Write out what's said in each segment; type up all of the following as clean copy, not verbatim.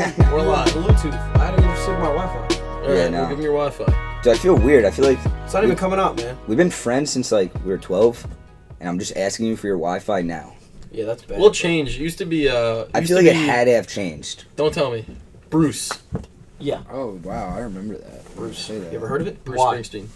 We're live. Bluetooth. I didn't even sync my Wi-Fi. Alright, no. Give me your Wi-Fi. Dude, I feel weird. I feel like... It's not even coming up, man. We've been friends since, like, we were 12, and I'm just asking you for your Wi-Fi now. Yeah, that's bad. We'll change. It used to be, I feel like it had to have changed. Don't tell me. Bruce. Yeah. Oh, wow. I remember that. Bruce. Say that. You ever heard of it? Bruce Why? Springsteen.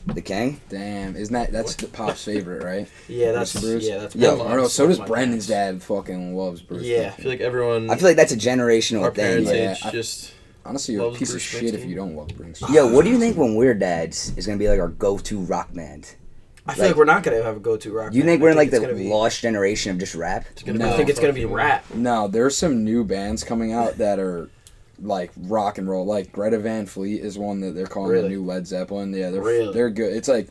The King? Damn. That's the Pop's favorite, right? Yeah, that's Bruce. Yeah, that's. Yo, I don't know. So does my Brendan's dad's. dad. Fucking loves Bruce. Yeah. I feel like everyone... I feel like that's a generational our thing. parents' Like, age I- just... Honestly, you're a Loves piece Bruce of shit if Springsteen. you don't love Bruce. yo, what do you think when we're dads is going to be, like, our go-to rock band? I feel like we're not gonna have a go-to rock. You band. think we're in, like, it's the gonna be- lost generation of just rap? It's gonna No. be I think it's gonna be fucking- rap. No, there's some new bands coming out that are like rock and roll. Like Greta Van Fleet is one that they're calling Really? the new Led Zeppelin. Yeah, Really? they're good. It's like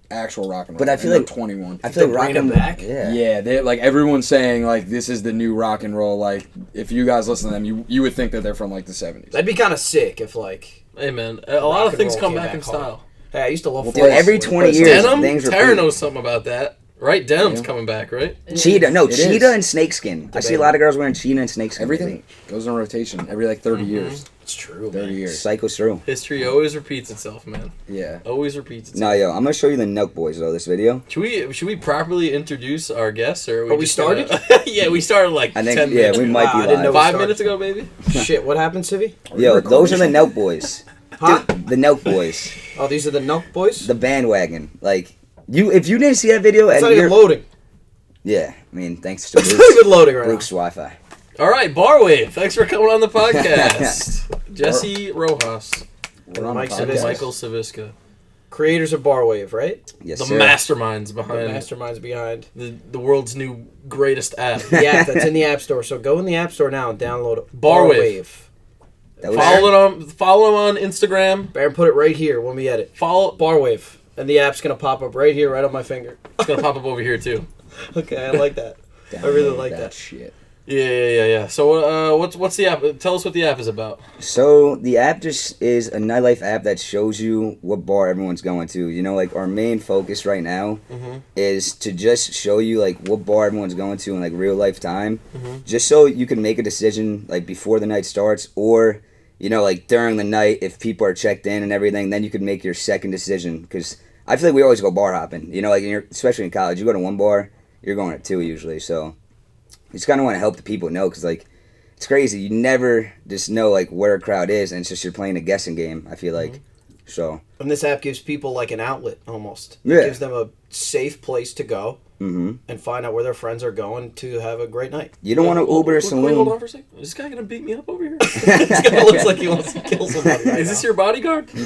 actual rock and roll. But I feel And like- they're 21. I feel like They're rock bringing and... it back? Yeah. Yeah, they like everyone's saying like this is the new rock and roll. Like if you guys listen to them, you would think that they're from like the 70s. That'd be kind of sick if like. Hey, man. A lot Rock of and things roll come came back back in hard. style. Hey, I used to love. Dude, Forrest. every 20 years, Denim? things Tara repeat. knows something about that. Right? Denim's Yeah. coming back, right? Cheetah. No, It cheetah is. and snakeskin. I see a lot of girls wearing cheetah and snakeskin. Everything goes in rotation every like 30 years. It's true. 30 Man. years. Cycles through. History always repeats itself, man. Yeah. Always repeats itself. No, yo, I'm going to show you the Nelk Boys, though, this video. Should we properly introduce our guests, or are we Oh, we just gonna- started? Yeah, we started like I think, 10 yeah, minutes we ago. might Wow, be I didn't live. know we 5 started. minutes ago, maybe. Shit, what happened, Civi? Yo, those are the Nelk Boys. Huh? The Nelk Boys. Oh, these are the Nelk boys. The bandwagon. Like, if you didn't see that video, It's and not even you're... loading. Yeah, I mean, thanks to It's not Bruce. even loading right Bruce's Wi-Fi. All right, Barwave. Thanks for coming on the podcast. Jesse Rojas, We're on Mike the Saviska. podcast. Michael Saviska, now. Creators of Barwave, right? Yes, the sir. masterminds The behind masterminds behind the world's new greatest app. the app that's in the App Store. So go in the App Store now and download Barwave. That was- Follow him on Instagram. Baron, put it right here when we edit. Follow. Barwave. And the app's going to pop up right here, right on my finger. It's gonna pop up over here too. Okay, I like that. I really like that. shit. Yeah. So what's the app? Tell us what the app is about. So, the app just is a nightlife app that shows you what bar everyone's going to. You know, like, our main focus right now is to just show you, like, what bar everyone's going to in, like, real life time. Just so you can make a decision, like, before the night starts, or... You know, like, during the night, if people are checked in and everything, then you can make your second decision. Because I feel like we always go bar hopping. You know, like, especially in college, you go to one bar, you're going to two usually. So, you just kind of want to help the people know. Because, like, it's crazy. You never just know, like, where a crowd is. And it's just you're playing a guessing game, I feel like. So. And this app gives people like an outlet almost. Yeah. It gives them a safe place to go Mm-hmm. and find out where their friends are going to have a great night. You don't want to Uber or Wait, hold on saloon. for a second. Is this guy gonna beat me up over here? This guy looks like he wants to kill somebody. Right Is this now. your bodyguard? Can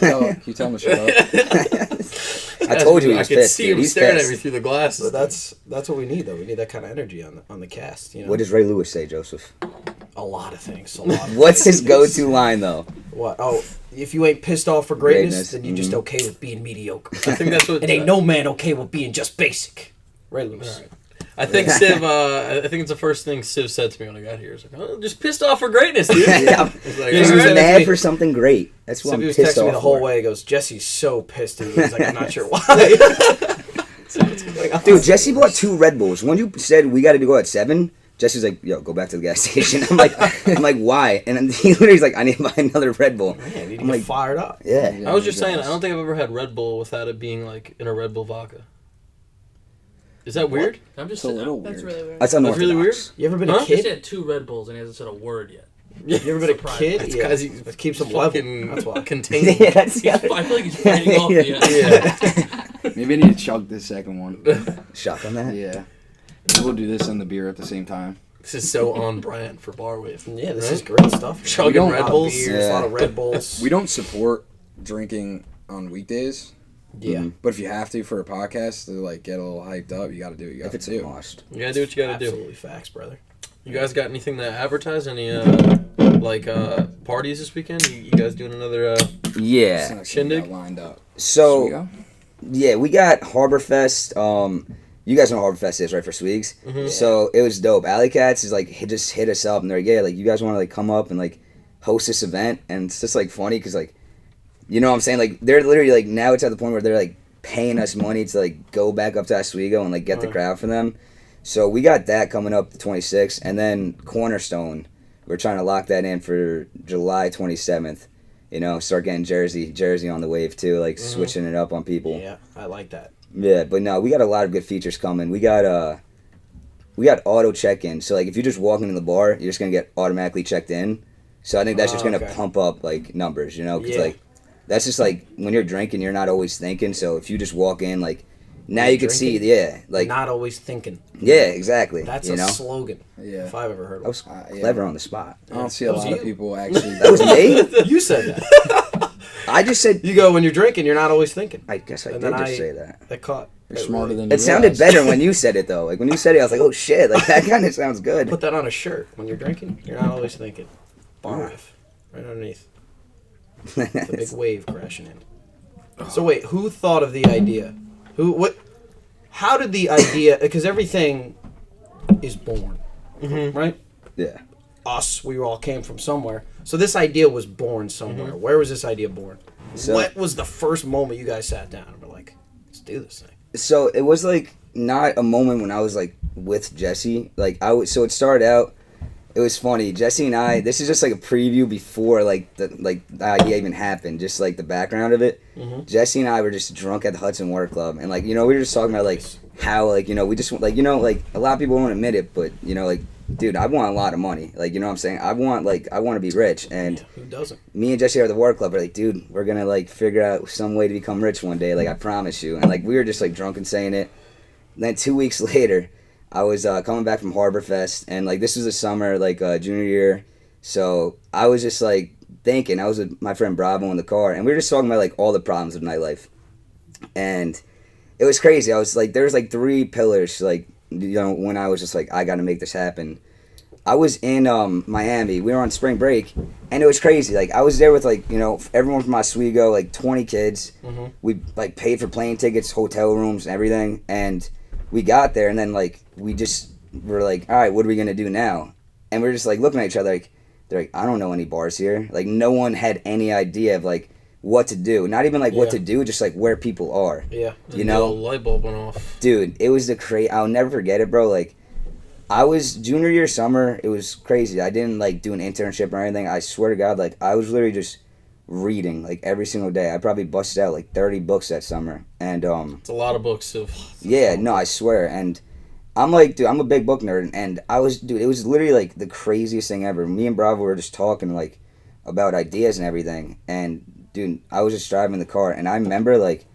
you tell him to shut up? I told you he I was could pissed. see dude. him He's staring pissed. at me through the glasses. But that's what we need, though. We need that kind of energy on the cast. You know, What does Ray Lewis say, Joseph? a lot of things. A lot. Of What's his go-to line, though? What? Oh, if you ain't pissed off for greatness, Greatness, then you're just okay with being mediocre. I think that's what. It ain't no man okay with being just basic. Ray Lewis. I think Civ. I think it's the first thing Civ said to me when I got here. It's like, oh, just pissed off for greatness, dude. Yeah. It's like, He He's was all right. mad me. for something great. That's what So I'm he was pissed texting me off the whole for. way. He goes, Jesse's so pissed. Dude. He's like, I'm not sure why. Dude, Jesse bought 2 Red Bulls. When you said we got to go at 7, Jesse's like, "Yo, go back to the gas station." I'm like, why? And then he literally's like, "I need to buy another Red Bull." Man, you need to I'm get like, fired up. yeah. I was just saying, I don't think I've ever had Red Bull without it being like in a Red Bull vodka. Is that weird? I'm just It's a little That's weird. really weird. That's That's unorthodox. really weird. You ever been Huh? a He kid? said 2 Red Bulls and he hasn't said a word yet. You ever been a Surprised. kid? It's Yeah. because It keeps him fucking level. That's why. contained. Yeah, that's the I other. feel like he's fighting off the Yeah. Maybe I need to chug this second one. Shock on that. Yeah. We'll do this and the beer at the same time. This is so on brand for Barwave. Yeah, this Right? is great stuff. Chugging We don't- Red a lot of Bulls. beers, a lot of Yeah. Red Bulls. We don't support drinking on weekdays, Yeah. Mhm. but if you have to for a podcast to like get a little hyped up, you got to do what you got If it's to do. washed. You gotta do what you gotta do. Absolutely facts, brother. You guys got anything to advertise? Any parties this weekend? You guys doing another? Yeah. Something Shindig? got lined up. So we go? yeah, we got Harborfest. You guys know what Harborfest is, right? For Sweegs. Mhm. So it was dope. Alley Cats is like just hit us up and they're like, yeah, like you guys want to like come up and like host this event, and it's just like funny because like, you know what I'm saying? Like they're literally like now it's at the point where they're like paying us money to like go back up to Oswego and like get the Right. crowd for them. So we got that coming up the 26th, and then Cornerstone we're trying to lock that in for July 27th. You know, start getting Jersey on the wave too, like switching it up on people. Yeah, I like that. Yeah, but no, we got a lot of good features coming. We got auto check-in. So like if you just walk into the bar, you're just gonna get automatically checked in. So I think that's just gonna pump up like numbers, you know, because like that's just like when you're drinking, you're not always thinking. So if you just walk in, like now you can see, like Not always thinking. yeah, exactly. That's you a know? slogan. Yeah. If I've ever heard I of was it. clever on the spot. I don't see a was lot of you. people actually. That was me. You said that. I just said. You go when you're drinking, you're not always thinking. I guess I And did then just I- say that. That caught. You're smarter than you It sounded realize. better when you said it though. Like when you said it, I was like, oh shit, like that kind of sounds good. Put that on a shirt. When you're drinking, you're not always thinking. Barwave. Right underneath. The big wave crashing in. So wait, who thought of the idea? How did the idea, because everything is born, right? Yeah. Us, we all came from somewhere. So this idea was born somewhere. Where was this idea born? So- What was the first moment you guys sat down and were like, let's do this thing? So it was like not a moment when I was like with Jesse. Like so it started out. It was funny. Jesse and I. This is just like a preview before the idea even happened. Just like the background of it. Jesse and I were just drunk at the Hudson Water Club, and like we were just talking about like how like we just like like a lot of people won't admit it, but like dude, I want a lot of money. Like you know what I'm saying. I want to be rich, and Who doesn't? me and Jesse are at the Water Club. We're like, dude, we're gonna like figure out some way to become rich one day. Like I promise you. And like we were just like drunk and saying it. And then 2 weeks later, I was coming back from Harbor Fest, and like this was the summer, like junior year. So I was just like thinking. I was with my friend Bravo in the car, and we were just talking about like all the problems of nightlife, and it was crazy. I was like, there was like 3 pillars, like when I was just like, I got to make this happen. I was in Miami. We were on spring break, and it was crazy. Like I was there with like everyone from Oswego, like 20 kids. We like paid for plane tickets, hotel rooms, and everything. And we got there, and then like we just were like, all right, what are we gonna do now? And we're just like looking at each other, like they're like, I don't know any bars here. Like no one had any idea of like what to do. Not even like what to do, just like where people are. Yeah. You know, The light bulb went off. dude, it was I'll never forget it, bro. Like I was junior year summer. It was crazy. I didn't like do an internship or anything. I swear to God, like I was literally just reading like every single day. I probably busted out like 30 books that summer. And It's a lot of books too. yeah, no, I swear. And I'm like, dude, I'm a big book nerd. And I was, dude, it was literally like the craziest thing ever. Me and Bravo were just talking like about ideas and everything. And dude, I was just driving the car, and I remember like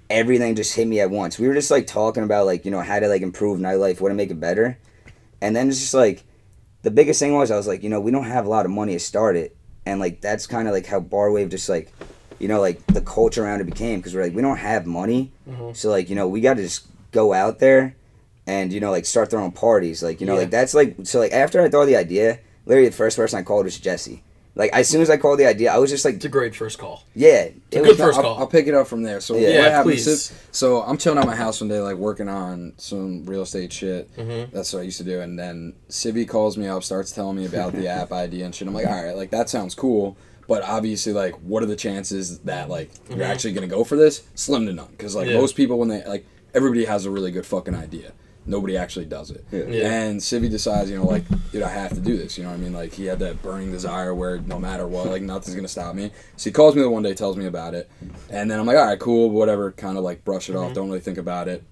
everything just hit me at once. We were just like talking about like how to like improve nightlife, what to make it better. And then it's just like, the biggest thing was, I was like, we don't have a lot of money to start it. And like, that's kind of like how Barwave just like, like the culture around it became. Because we're like, we don't have money. So like, we got to just go out there and, like start throwing parties. Like, like that's like, so like after I thought of the idea, literally the first person I called was Jesse. Like, as soon as I called the idea, I was just like... It's a great first call. Yeah. It's a good first call. I'll pick it up from there. So Yeah. what Yeah, happens please. is, so I'm chilling at my house one day, like working on some real estate shit. Mm-hmm. That's what I used to do. And then Civi calls me up, starts telling me about the app idea and shit. I'm like, all right, like that sounds cool. But obviously, like, what are the chances that, like, you're actually going to go for this? Slim to none. Because, like, Yeah. most people, when they, like, everybody has a really good fucking idea. Nobody actually does it. Yeah. And Civi decides, like, dude, I have to do this. You know what I mean? Like, he had that burning desire where no matter what, like, nothing's going to stop me. So he calls me the one day, tells me about it. And then I'm like, all right, cool, whatever. Kind of, like, brush it off. Don't really think about it.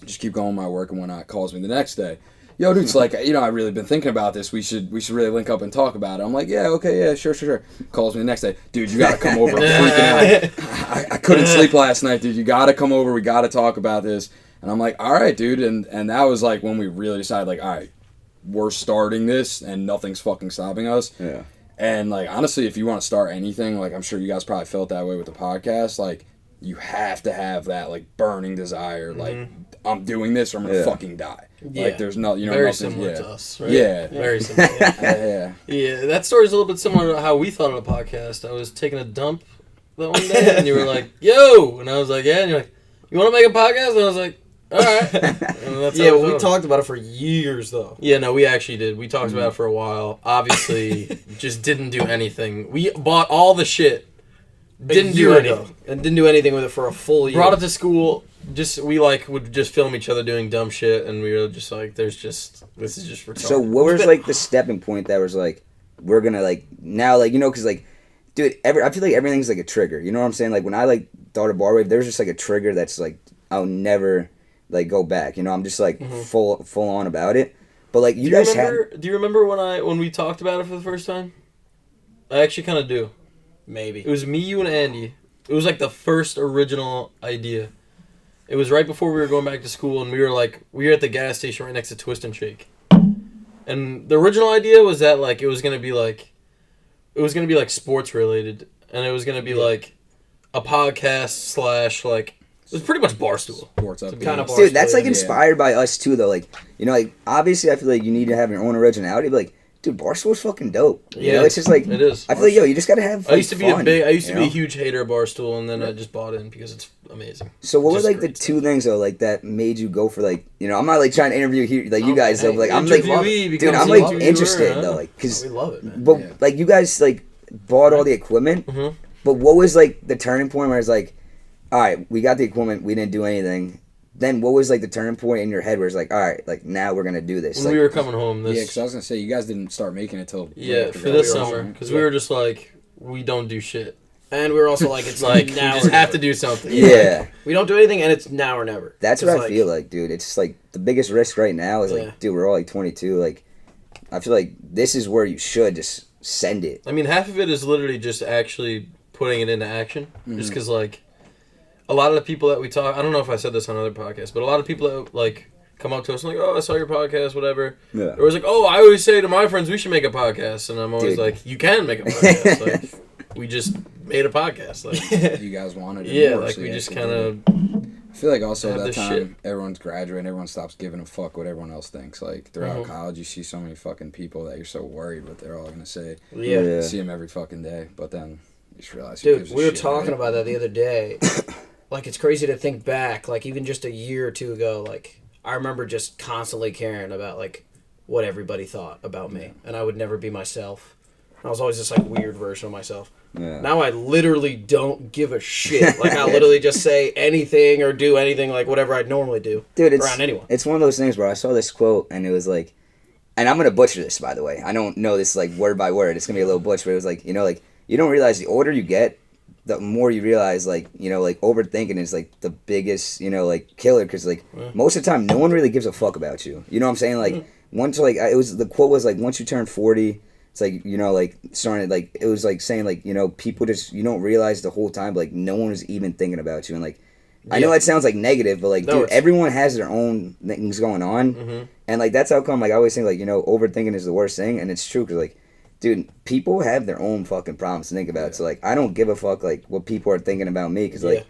Just keep going with my work and whatnot. Calls me the next day. Yo, dude, it's like, I've really been thinking about this. We should really link up and talk about it. I'm like, yeah, okay, yeah, sure. Calls me the next day. Dude, you got to come over. I'm freaking out. I couldn't sleep last night, dude. You got to come over. We got to talk about this. And I'm like, all right, dude. And that was like when we really decided, like, all right, we're starting this and nothing's fucking stopping us. Yeah. And, like, honestly, if you want to start anything, like, I'm sure you guys probably felt that way with the podcast, like, you have to have that, like, burning desire. Like, I'm doing this or I'm going to fucking die. Yeah. Like, there's no, Very nothing, similar to us, right? Yeah. Very similar. Yeah. Yeah, that story's a little bit similar to how we thought of the podcast. I was taking a dump that one day, and you were like, yo! And I was like, yeah. And you're like, you want to make a podcast? And I was like, all right. And that's Yeah, how well, we thought. talked about it for years, though. Yeah, no, we actually did. We talked about it for a while. Obviously, just didn't do anything. We bought all the shit. Didn't do anything. And didn't do anything with it for a full year. Brought it to school. We would just film each other doing dumb shit, and we were just like, this is just retarded. So what was like the stepping point that was like, we're gonna like now like because like dude I feel like everything's like a trigger. You know what I'm saying? Like when I like thought of Barwave, there's just like a trigger that's like I'll never like go back. I'm just like full on about it. But like you guys do you remember when we talked about it for the first time? I actually kind of do. Maybe. It was me, you, and Andy. It was like the first original idea. It was right before we were going back to school, and we were at the gas station right next to Twist and Shake. And the original idea was that like it was gonna be like sports related, and it was gonna be like a podcast / like it was pretty much Barstool. Sports up Kind of dude, that's like inspired by us too though. Like like obviously I feel like you need to have your own originality, but like dude, Barstool's fucking dope. You know, it's just like it is. I feel like you just gotta have. Like, I used to be fun, I used to be a huge hater of Barstool, and then I just bought in because it's amazing. So what were Just like the great two things though, like that made you go for like I'm not like trying to interview here like you guys though, but like I'm like dude, I'm like interested though, like because we love it, man. But like you guys like bought all the equipment, but what was like the turning point where it's like, all right, we got the equipment, we didn't do anything. Then what was like the turning point in your head where it's like, all right, like now we're gonna do this? When like, we were coming home, Yeah, because I was gonna say you guys didn't start making it till for this summer, because we were just like we don't do shit, and we were also like it's like now we just or have never. to do something. Yeah, We don't do anything, and it's now or never. that's It's what I feel like, dude. It's like the biggest risk right now is like, dude, we're all like 22. Like, I feel like this is where you should just send it. I mean, half of it is literally just actually putting it into action, just because like. A lot of the people that we talk, I don't know if I said this on other podcasts, but a lot of people that like come up to us and like, oh, I saw your podcast, whatever. Yeah. Or it's like, oh, I always say to my friends we should make a podcast, and I'm always like, you can make a podcast. Like, we just made a podcast. Like, you guys wanted it more, like so we you just had to kind do of. it. I feel like also have at that this time shit. everyone's graduating, everyone stops giving a fuck what everyone else thinks. Like throughout college, you see so many fucking people that you're so worried what they're all gonna say. Yeah. You see them every fucking day, but then you just realize. Dude, we were talking about that the other day. Like, it's crazy to think back, like, even just a year or two ago, like, I remember just constantly caring about, like, what everybody thought about me. And I would never be myself. I was always this, like, weird version of myself. Yeah. Now I literally don't give a shit. Like, I literally just say anything or do anything, like, whatever I'd normally do. Dude, around anyone. It's one of those things where I saw this quote, and it was like, and I'm going to butcher this, by the way. I don't know this, like, word by word. It's going to be a little butch, but it was like, like, you don't realize the older you get, the more you realize, like, like, overthinking is, like, the biggest, like, killer. Because, like, most of the time, no one really gives a fuck about you. You know what I'm saying? Like, once, like, the quote was, like, once you turn 40, it's, like, like, starting, like, it was, like, saying, like, people just, you don't realize the whole time, like, no one is even thinking about you. And, like, I know that sounds, like, negative, but, like, dude, everyone has their own things going on. And, like, that's how come, like, I always think, like, overthinking is the worst thing. And it's true, because, like, dude, people have their own fucking problems to think about. So, like, I don't give a fuck, like, what people are thinking about me. Because, like,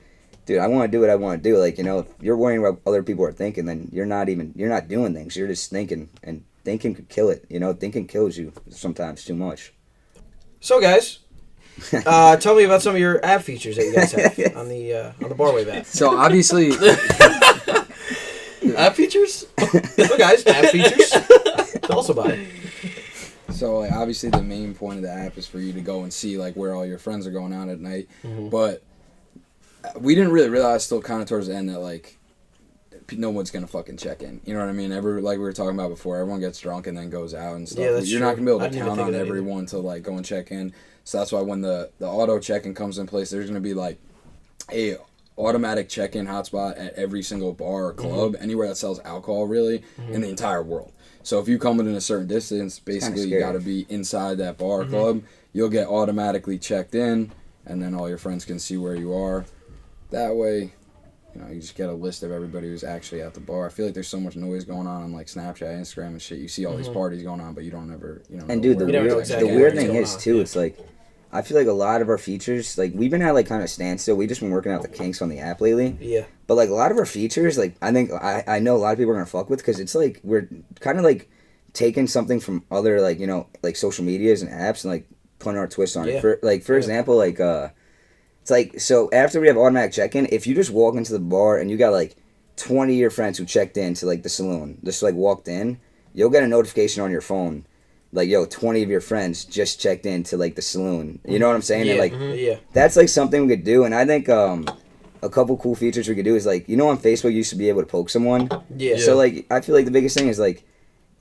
dude, I want to do what I want to do. Like, if you're worrying about what other people are thinking, then you're not doing things. You're just thinking. And thinking could kill it. Thinking kills you sometimes too much. So, guys, tell me about some of your app features that you guys have on the Barwave app. So, obviously... app features? So, guys, app features. Tell us about it. So, like, obviously the main point of the app is for you to go and see, like, where all your friends are going out at night. But we didn't really realize till kind of towards the end that, like, no one's going to fucking check in. You know what I mean? Like we were talking about before, everyone gets drunk and then goes out and stuff. Yeah, that's You're true. not going to be able I to didn't even count think on of that everyone to, like, go and check in. So that's why when the auto check-in comes in place, there's going to be, like, a automatic check-in hotspot at every single bar or club, anywhere that sells alcohol, really, in the entire world. So if you come within a certain distance, basically you got to be inside that bar or club. You'll get automatically checked in, and then all your friends can see where you are. That way, you just get a list of everybody who's actually at the bar. I feel like there's so much noise going on like Snapchat, Instagram, and shit. You see all these parties going on, but you don't ever, And dude, the weird thing is too, it's like, I feel like a lot of our features, like, we've been at, like, kind of standstill. We've just been working out the kinks on the app lately. Yeah. But, like, a lot of our features, like, I think, I know a lot of people are going to fuck with, because it's, like, we're kind of, like, taking something from other, like, like, social medias and apps and, like, putting our twist on it. For example, like, it's, like, so after we have automatic check-in, if you just walk into the bar and you got, like, 20 of your friends who checked into, like, the saloon, just, like, walked in, you'll get a notification on your phone. Like, yo, 20 of your friends just checked into, like, the saloon. You know what I'm saying? Yeah. And, like, that's, like, something we could do. And I think a couple cool features we could do is, like, on Facebook you used to be able to poke someone. Yeah. So, like, I feel like the biggest thing is, like,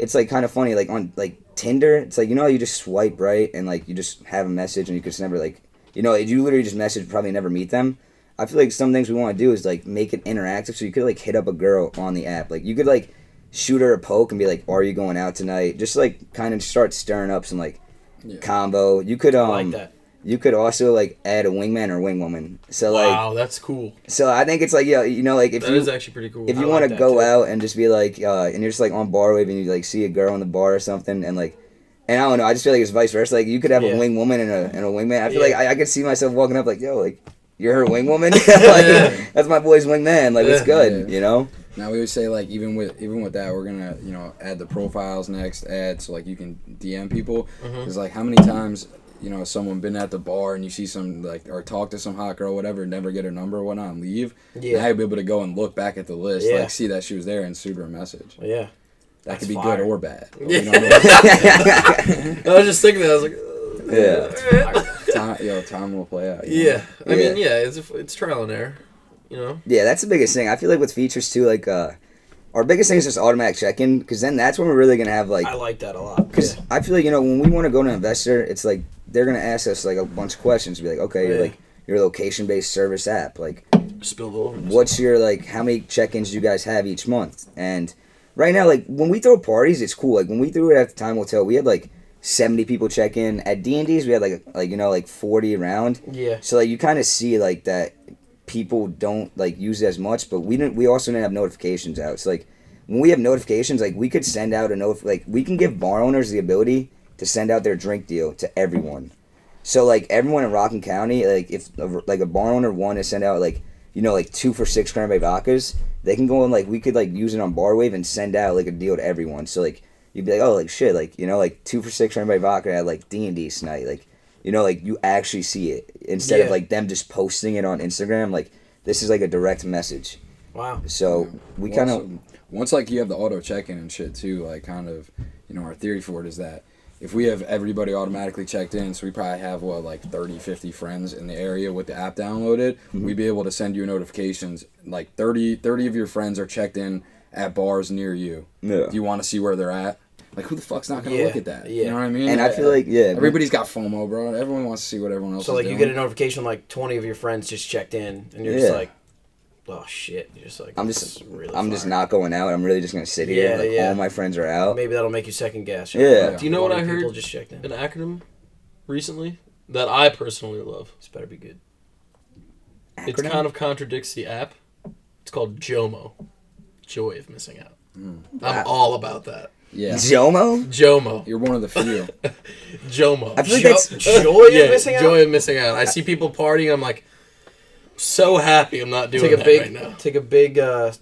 it's like kind of funny. Like on like Tinder, it's like, you know how you just swipe right and like you just have a message and you just never like, you know, you literally just message, probably never meet them. I feel like some things we want to do is like make it interactive, so you could like hit up a girl on the app. Like you could like shoot her a poke and be like, "Are you going out tonight?" Just like kind of start stirring up some like combo. You could I like that. You could also like add a wingman or wingwoman. So like, Wow, that's cool. so I think it's like, yeah, you know, like if That you is actually pretty cool. if you I want like to that go too. out and just be like, and you're just like on Barwave and you like see a girl in the bar or something, and like, and I don't know, I just feel like it's vice versa. Like you could have Yeah. a wing woman and a wingman. I feel Yeah. like I could see myself walking up like, yo, like you're her wing woman. Like, that's my boy's wingman. Like it's good, Yeah. you know. Now we always say like even with that we're gonna add the profiles next, so like you can DM people. Because like how many times someone been at the bar and you see some like or talk to some hot girl whatever, never get her number or whatnot and leave. Yeah. Now you'll be able to go and look back at the list, Yeah. like see that she was there and shoot her a message. Yeah. That could That's be fire. good or bad. Yeah. You know what I mean? I was just thinking that. I was like, Yeah. Time will play out. you know? yeah. I mean, yeah, it's trial and error. You know. Yeah, that's the biggest thing. I feel like with features too, like our biggest thing is just automatic check-in, because then that's when we're really gonna have like. I like that a lot. Because I feel like, when we want to go to an investor, it's like they're gonna ask us like a bunch of questions. Be like, okay, you're Yeah. like your location-based service app, like Spilled over. what's your like how many check-ins do you guys have each month? And right now, like when we throw parties, it's cool. Like when we threw it at the Time Hotel, we had like 70 people check in. At D&D's, we had like 40 around. Yeah. So like you kind of see like that people don't like use it as much, but we also didn't have notifications out. So like when we have notifications, like we could send out like we can give bar owners the ability to send out their drink deal to everyone. So like everyone in Rockland County, like if like a bar owner wanted to send out like 2 for $6 cranberry vodkas, they can go and like we could like use it on Barwave and send out like a deal to everyone. So like you'd be like, oh, like shit, like like 2 for $6 cranberry vodka at like D&D tonight, like like you actually see it instead of Yeah. like them just posting it on Instagram. Like this is like a direct message. Wow. So we kind of Once like you have the auto check-in and shit too, like kind of, our theory for it is that if we have everybody automatically checked in, so we probably have like 30, 50 friends in the area with the app downloaded, we'd be able to send you notifications like 30 of your friends are checked in at bars near you. Yeah. Do you want to see where they're at? Like who the fuck's not gonna Yeah, look at that? yeah. You know what I mean? And I feel like everybody's got FOMO, bro. Everyone wants to see what everyone else So is like doing. you get a notification like 20 of your friends just checked in, and you're just Yeah. like, oh shit. You're just like, I'm this just is really I'm just fire. not going out. I'm really just gonna sit here. Yeah, Like yeah. all my friends are out. Maybe that'll make you second guess. Yeah. Do you know what I People heard? just checked in. An acronym recently that I personally love. This better be good. It Acronym? kind of contradicts the app. It's called JOMO. Joy of missing out. I'm all about that. Yeah. Jomo? JOMO. You're one of the few. JOMO. I feel like that's Joy of missing out? Joy of missing out. I see people partying. I'm like, so happy I'm not doing Take a that big, right now. take a big. But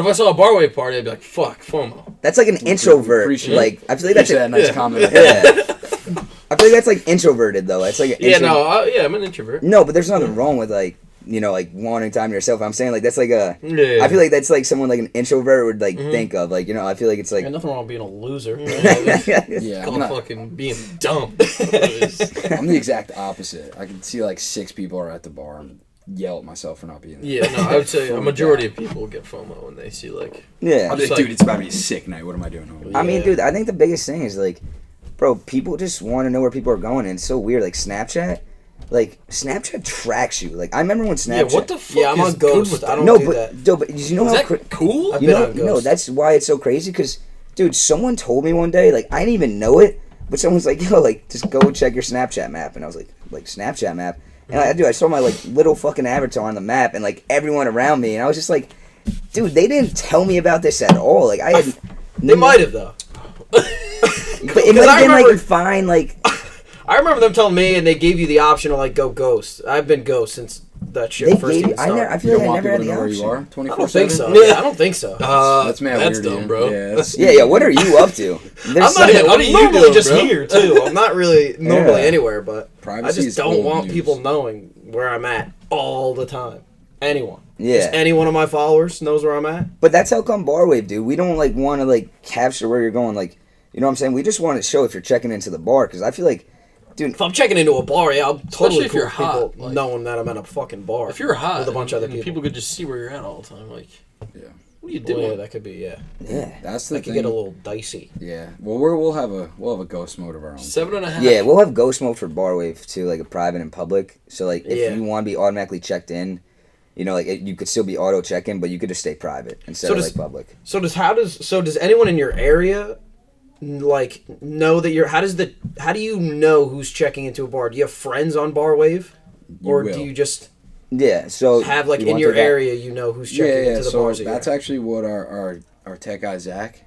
if I saw a Barwave party, I'd be like, fuck, FOMO. that's like an introvert. appreciate Like I feel like that's Appreciate that nice yeah. comment. yeah. I feel like that's like introverted though. It's like an Yeah, intro- no, I'm an introvert. No, but there's nothing wrong with like like wanting time to yourself. I'm saying like that's like a. Yeah. I feel like that's like someone like an introvert would like think of. Like I feel like it's like. Got nothing wrong with being a loser. Yeah, I'm Called not. fucking being dumb. I'm the exact opposite. I can see like 6 people are at the bar and yell at myself for not being there. Yeah, no, I would say a majority of people get FOMO when they see like. Yeah. I'm Just like, like- dude, it's about to be a sick night. What am I doing home? I mean, Yeah. dude, I think the biggest thing is like, bro, people just want to know where people are going, and it's so weird. Like Snapchat tracks you. Like I remember when Snapchat. Yeah, what the fuck Yeah, I'm is on good Ghost. with I that? don't No, do but that. no, but you know Is how that cool? I've you been know on no, Ghost. that's why it's so crazy. Because, dude, someone told me one day, like I didn't even know it, but someone's like, yo, like just go check your Snapchat map, and I was like Snapchat map, and I saw my like little fucking avatar on the map, and like everyone around me, and I was just like, dude, they didn't tell me about this at all. Like I had. They might have though. But it 'Cause might I have been remember- like fine, like. I remember them telling me, and they gave you the option to like go Ghost. I've been Ghost since that shit They first gave even you, started. I You feel don't like I want never people had to the know where option. you are. 24/7. I don't think so. Yeah. Yeah, I don't think so. That's mad That's weird, dumb, dude. bro. Yeah, that's, Yeah, what are you up to? There's I'm not some- even. what I'm are you normally doing, just bro? here too. I'm not really normally Yeah. anywhere, but Privacy I just is don't old want news. people knowing where I'm at all the time. Anyone. Yeah. Just any one of my followers knows where I'm at. But that's how come Barwave, dude. We don't like want to like capture where you're going. Like, you know what I'm saying? We just want to show if you're checking into the bar, because I feel like, dude. If I'm checking into a bar, yeah, I'm totally if cool you're with people hot, like- knowing that I'm at a fucking bar. If you're hot, with a bunch of other and people. people could just see where you're at all the time. Like, Yeah. What are you Well, doing? yeah, that could be, yeah. Yeah. That's the That could thing. get a little dicey. Yeah. Well, we'll have a ghost mode of our own. 7.5. Yeah, we'll have ghost mode for Barwave too, like a private and public. So like if Yeah. you want to be automatically checked in, you know, like you could still be auto check in, but you could just stay private instead So of does- like public. So does anyone in your area like know that how do you know who's checking into a bar? Do you have friends on Barwave? Or will. do you just Yeah. So have like you in want your to do that? area you know who's checking Yeah. into the So bars? that's actually what our tech guy Zach.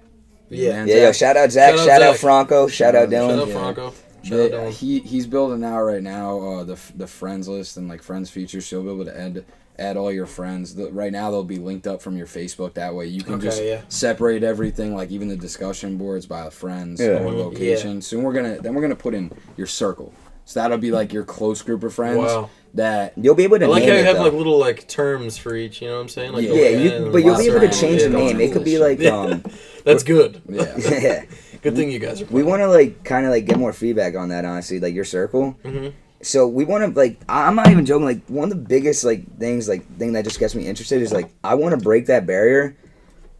Yeah. Man, Yeah, yo, Zach, shout out Zach, Shout out shout out Zach. Franco, shout out Shout Dylan. Shout out Yeah. Franco. Shout out Dylan. he's building out right now the friends list and like friends features. So you'll be able to add all your friends. Right now they'll be linked up from your Facebook. That way you can Okay, just yeah. separate everything, like even the discussion boards by friends Yeah. or location. Soon we're gonna put in your circle. So that'll be like your close group of friends. Wow. That You'll be able to I like name how you it, have though. like little like terms for each. You know what I'm saying? Like Yeah. the Yeah, land you, and but you'll be able to circle. change the Yeah. name. It could be like Yeah. That's good. yeah. yeah. Good thing you guys are. We want to like kind of like get more feedback on that, honestly, like your circle. Mhm. So we want to like I'm not even joking. Like one of the biggest like thing that just gets me interested is like I want to break that barrier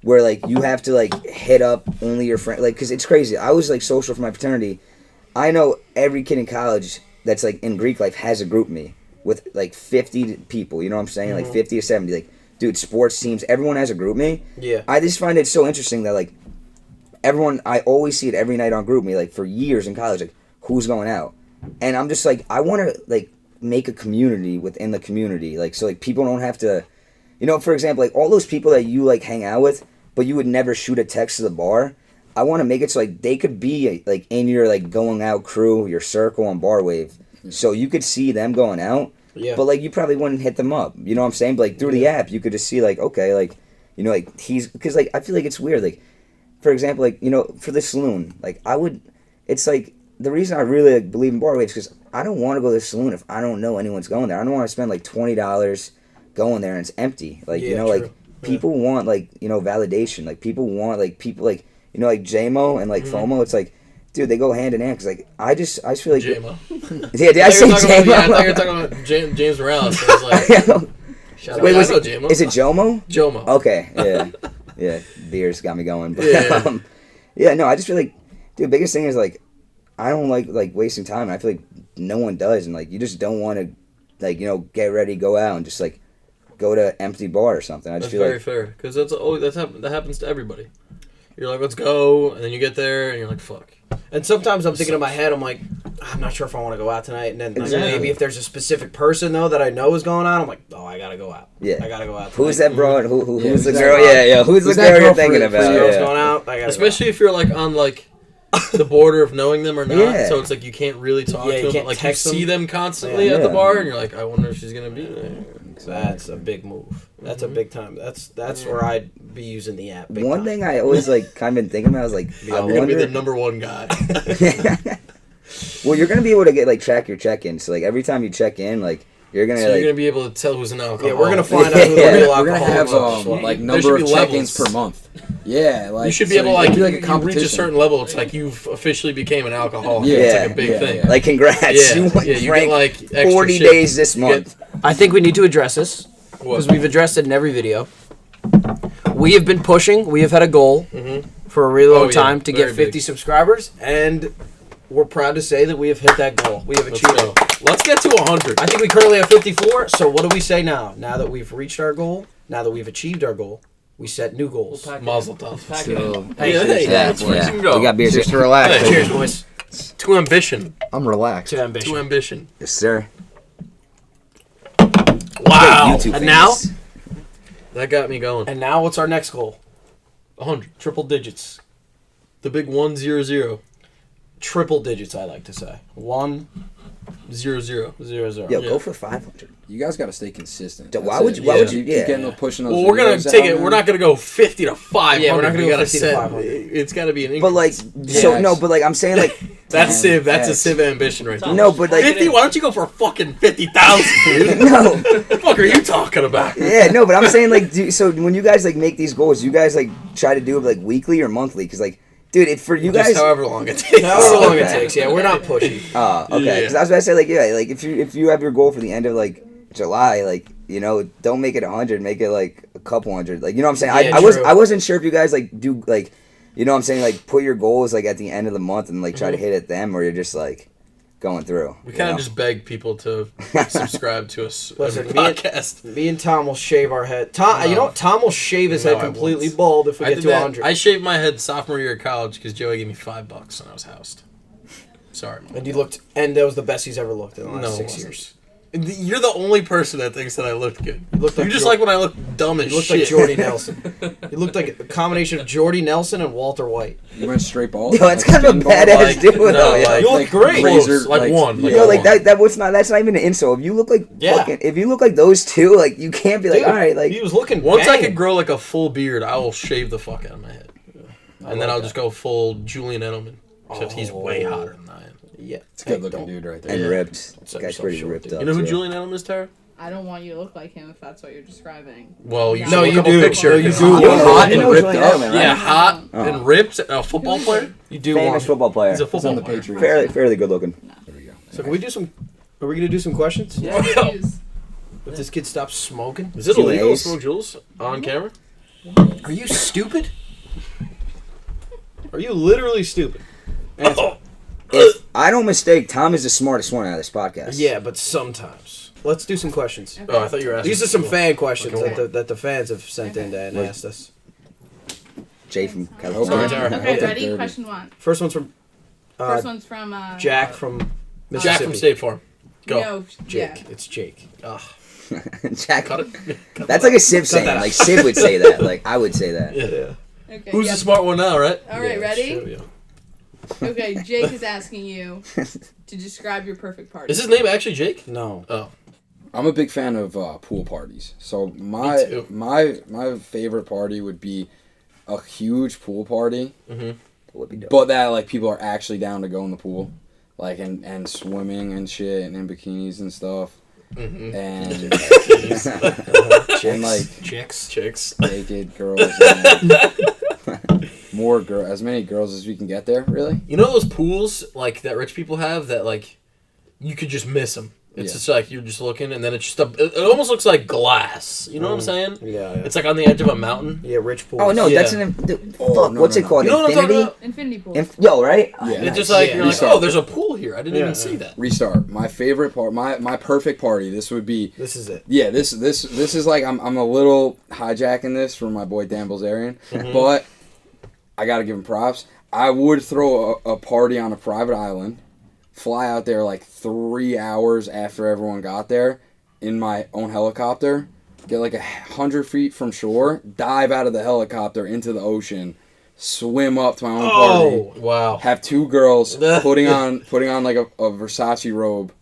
where like you have to like hit up only your friend, like because it's crazy. I was like social for my fraternity. I know every kid in college that's like in Greek life has a group me with like 50 people. You know what I'm saying? Like 50 or 70. Like dude, sports teams, everyone has a group me. Yeah. I just find it so interesting that like everyone, I always see it every night on group me, like for years in college, like who's going out, and I'm just like I want to like make a community within the community, like so like people don't have to, you know, for example, like all those people that you like hang out with, but you would never shoot a text to the bar. I want to make it so like they could be like in your like going out crew, your circle on Barwave, so you could see them going out. Yeah. But like you probably wouldn't hit them up, you know what I'm saying? But like through the app, you could just see like okay, like you know like he's because like I feel like it's weird like. For example, like, you know, for the saloon, like, it's like, the reason I really like, believe in Barwave is because I don't want to go to the saloon if I don't know anyone's going there. I don't want to spend, like, $20 going there and it's empty. Like, you Yeah, know, true. like, people want, like, you know, validation. Like, people want, like, you know, like, JMO and, like, FOMO, it's like, dude, they go hand in hand because, like, I just feel like... JMO. Yeah, did I say JMO? Yeah, I thought you were talking about James Morales. I was like, shout Wait, out. was I know it, JMO. is it Jomo? Jomo? Okay, yeah. Yeah, beers got me going. But, Yeah. yeah, no, I just feel like, dude, biggest thing is, like, I don't like wasting time. And I feel like no one does. And, like, you just don't want to, like, you know, get ready, go out, and just, like, go to an empty bar or something. I just That's feel very like... fair because that happens to everybody. You're like, let's go, and then you get there, and you're like, fuck. And sometimes I'm thinking in my head, I'm like, I'm not sure if I want to go out tonight. And then like, Exactly. maybe if there's a specific person though that I know is going out, I'm like, oh, I gotta go out. Yeah. I gotta go out. Tonight. Who's that broad? Who's Yeah, the who's that girl? girl? Yeah. Who's the Who's that girl you're girl thinking for about? This girl's Yeah. going out. I gotta Especially if you're like on like the border of knowing them or not, Yeah. so it's like you can't really talk Yeah, to you them. can't Like you text see them. them constantly Yeah. at the Yeah. bar, and you're like, I wonder if she's gonna be there. go. That's a big move. That's a big time. That's where I'd be using the app. Big One time. thing I always, like, kind of been thinking about is, like, I You're gonna be wonder... the number one guy. Well, you're going to be able to get, like, track your check-in. So, like, every time you check in, like, you're going to, So like... you're gonna be able to tell who's an alcoholic. Yeah, we're gonna find out who the Yeah. real We're gonna have alcoholic is. like There number should of be check-ins levels. per month. Yeah, like You should be so able to it like, could be like a you reach competition. a certain level. It's like you've officially became an alcoholic. Yeah. It's like a big Yeah, thing. yeah. Like, congrats. Yeah, You went yeah, you rank get like extra 40 shit. days this You get- month. I think we need to address this What? because we've addressed it in every video. We have been pushing. We have had a goal for a really long Oh, yeah. time to get Very 50 big. subscribers, and we're proud to say that we have hit that goal. We have Let's achieved go. it. Let's get to 100. I think we currently have 54. So what do we say now? Now that we've reached our goal, now that we've achieved our goal, we set new goals. Mazel tov. Hey, let's freaking go. We got beers. Just to relax. Hey. cheers, boys. To ambition. I'm relaxed. To ambition. To ambition. Yes, sir. Wow. YouTube And now? famous. That got me going. And now, what's our next goal? 100. Triple digits. The big 100. Triple digits, I like to say. 1, 0. 0, 0. Yo, Yeah. go for 500. You guys got to stay consistent. Why That's would it. you- why would you- Keep yeah. getting pushing those Well, we're gonna videos take out, it. man. We're not gonna go 50 to 500. Yeah, we're not gonna We go gotta 50 to set- 500. It's gotta be an But, like, increase. so, Yes. no, but, like, I'm saying, like, That's Civ. That's a Yes. Civ ambition right there. no, but, like, 50? Why don't you go for fucking 50,000, dude? no. What the fuck are you talking about? Yeah, no, but I'm saying, like, so when you guys, like, make these goals, you guys, like, try to do it, like, weekly or monthly? Because, like, dude, for you Just guys... however long it takes. However long it Okay. takes. Yeah, we're not pushy. Okay, Yeah. because I was about to say, like, yeah, like, if you have your goal for the end of, like, July, like, you know, don't make it 100, make it like a couple hundred. Like, you know what I'm saying? Yeah, I true. wasn't sure if you guys like do like, you know what I'm saying? Like put your goals like at the end of the month and like try to hit at them, or you're just like going through. We kind of just beg people to subscribe to us. Listen, every me and- podcast. Me and Tom will shave our head. Tom, you know what? Tom will shave his No, head I completely won't. bald if we I get did to that. 100. I shaved my head sophomore year of college because Joey gave me $5 when I was housed. Sorry, Mom. And you looked, and that was the best he's ever looked in the last No, it 6 wasn't. years. You're the only person that thinks that I looked good. You looked like You just Jor- like when I look dumb as You looked shit. like Jordy Nelson. You looked like a combination of Jordy Nelson and Walter White. You went straight ball. Yo, it's kind of a spin ball? badass like- dude no, though. Yeah. like- You look great. Close, like one. Yo, like one. that's not even an insult. If you look like Yeah. fucking, if you look like those two, like you can't be like, Dude, all right, like he was looking Once I banging. could grow like a full beard, I will shave the fuck out of my head. And then I'll just go full Julian Edelman. Except he's way hotter than I am. Yeah. It's a good looking dude right there. and Yeah. ripped. Set Guy's yourself pretty short, ripped dude. up. You know who too. Julian Edelman is, Tara? I don't want you to look like him if that's what you're describing. Well, you No, should look you up a do. picture. No, you 'cause do. he's You hot I and know ripped Julian up. Edelman, right? Yeah, hot Oh. and ripped. A football player. You do Famous want. football player. He's a He's football on the player. Patriots. Fairly good looking. There we go. So can we do some? Are we gonna do some questions? Yeah, please. If this kid stops smoking. Is it Q&As. illegal to smoke Jules on camera? Are you stupid? Are you literally stupid? Answer. If I don't mistake, Tom is the smartest one out of this podcast. Yeah, but sometimes. Let's do some questions. Oh, I thought you were asking. These are some fan questions Okay. that the fans have sent in and asked us. Jay from Hope California. Tara. Okay, Okay, ready? dirty. Question one. First one's from First one's from Jack from Mississippi. Jack from State Farm. Go. No, Jake. yeah. It's Jake. Ugh. Jack. Cut it. That's like a Sid saying. that out. Like Sid would say that. Like I would say that. Yeah. Okay. Who's yeah. the smart one now, right? All right, Yeah, ready? sure, yeah. Okay, Jake is asking you to describe your perfect party. Is his name actually Jake? No. Oh. I'm a big fan of pool parties. So Me my too. my favorite party would be a huge pool party, Would be dope. but that like people are actually down to go in the pool, like and swimming and shit and in bikinis and stuff, Mm-hmm. and and like Chicks. naked girls, and more as many girls as we can get there. Really, You know those pools like that rich people have that like you could just miss them. It's Yeah. just like you're just looking and then it's just it almost looks like glass. You know what I'm saying? Yeah. It's like on the edge of a mountain. Yeah, rich pool. Oh no, Yeah. that's an. Fuck, no, what's no, it no. called? You know what I'm talking Infinity. about? Infinity pool. Yo, right? Yeah. It's just like Yeah. you're like, Restart. oh, there's a pool here. I didn't Yeah. even see that. restart. My favorite part, my perfect party. This would be. This is it. Yeah, this is like I'm a little hijacking this from my boy Dan Bilzerian, but I gotta give him props. I would throw a party on a private island, fly out there like 3 hours after everyone got there, in my own helicopter, get like 100 feet from shore, dive out of the helicopter into the ocean, swim up to my own party, Oh. Wow. have two girls putting on like a Versace robe.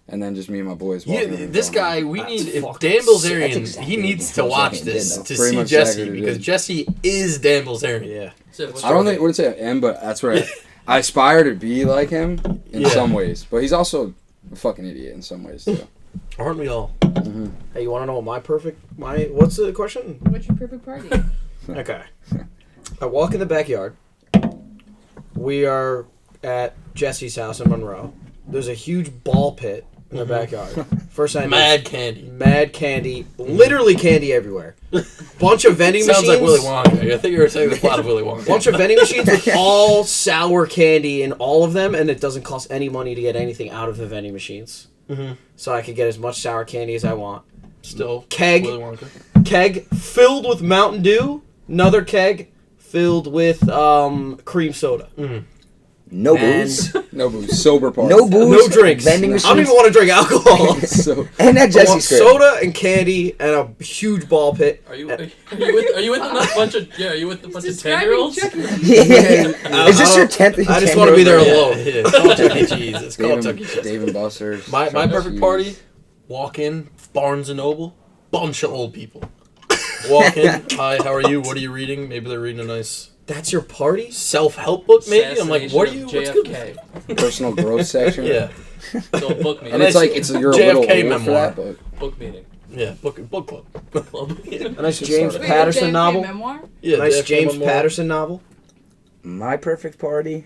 And then just me and my boys. walking around This going, guy, we That's need if fucking Dan sick. Bilzerian, That's exactly he needs what to watch Bilzerian this did, to though. Pretty see much Jesse exactly what it because is. Jesse is Dan Bilzerian. Yeah. So, what's I don't your- think wouldn't say I am, but that's where I aspire to be like him in Yeah. some ways. But he's also a fucking idiot in some ways too. Aren't we all? Hey, you want to know what what's the question? What's your perfect party? Okay. I walk in the backyard. We are at Jesse's house in Monroe. There's a huge ball pit in the backyard. First night. Mad candy. Mad candy. Literally candy everywhere. Bunch of vending Sounds machines. like Willy Wonka. I think you were saying the plot of Willy Wonka. Bunch of vending machines with all sour candy in all of them, and it doesn't cost any money to get anything out of the vending machines. So I could get as much sour candy as I want. Still Keg. Willy Wonka. Keg filled with Mountain Dew. Another keg filled with cream soda. No And booze. No booze, sober party. No booze. no drinks. Vending I don't machines. even want to drink alcohol. So And that I want Jesse's crib. soda and candy and a huge ball pit. Are you with a bunch of Are you with a bunch of Describing 10-year-olds? Chuck E. Cheese. Yeah. Is this your 10th? I just want to be there alone. Yeah, it's called Chuck E. Cheese. It's called Chuck E. Dave, Cheese. Dave and Buster's. My Chuck E. perfect Cheese. party, walk in, Barnes & Noble, bunch of old people. Walk in, hi, how are you? What are you reading? Maybe they're reading a nice That's your party? self-help book, maybe? I'm like, what are you, what's good? JFK. Personal growth section. Yeah, So book meeting. And it's like you're a little JFK old for memoir. that, but book meeting. yeah, book club. Club. A nice Should James start Wait, Patterson JFK novel? memoir? Yeah, Nice JFK James memoir. Patterson novel? My perfect party.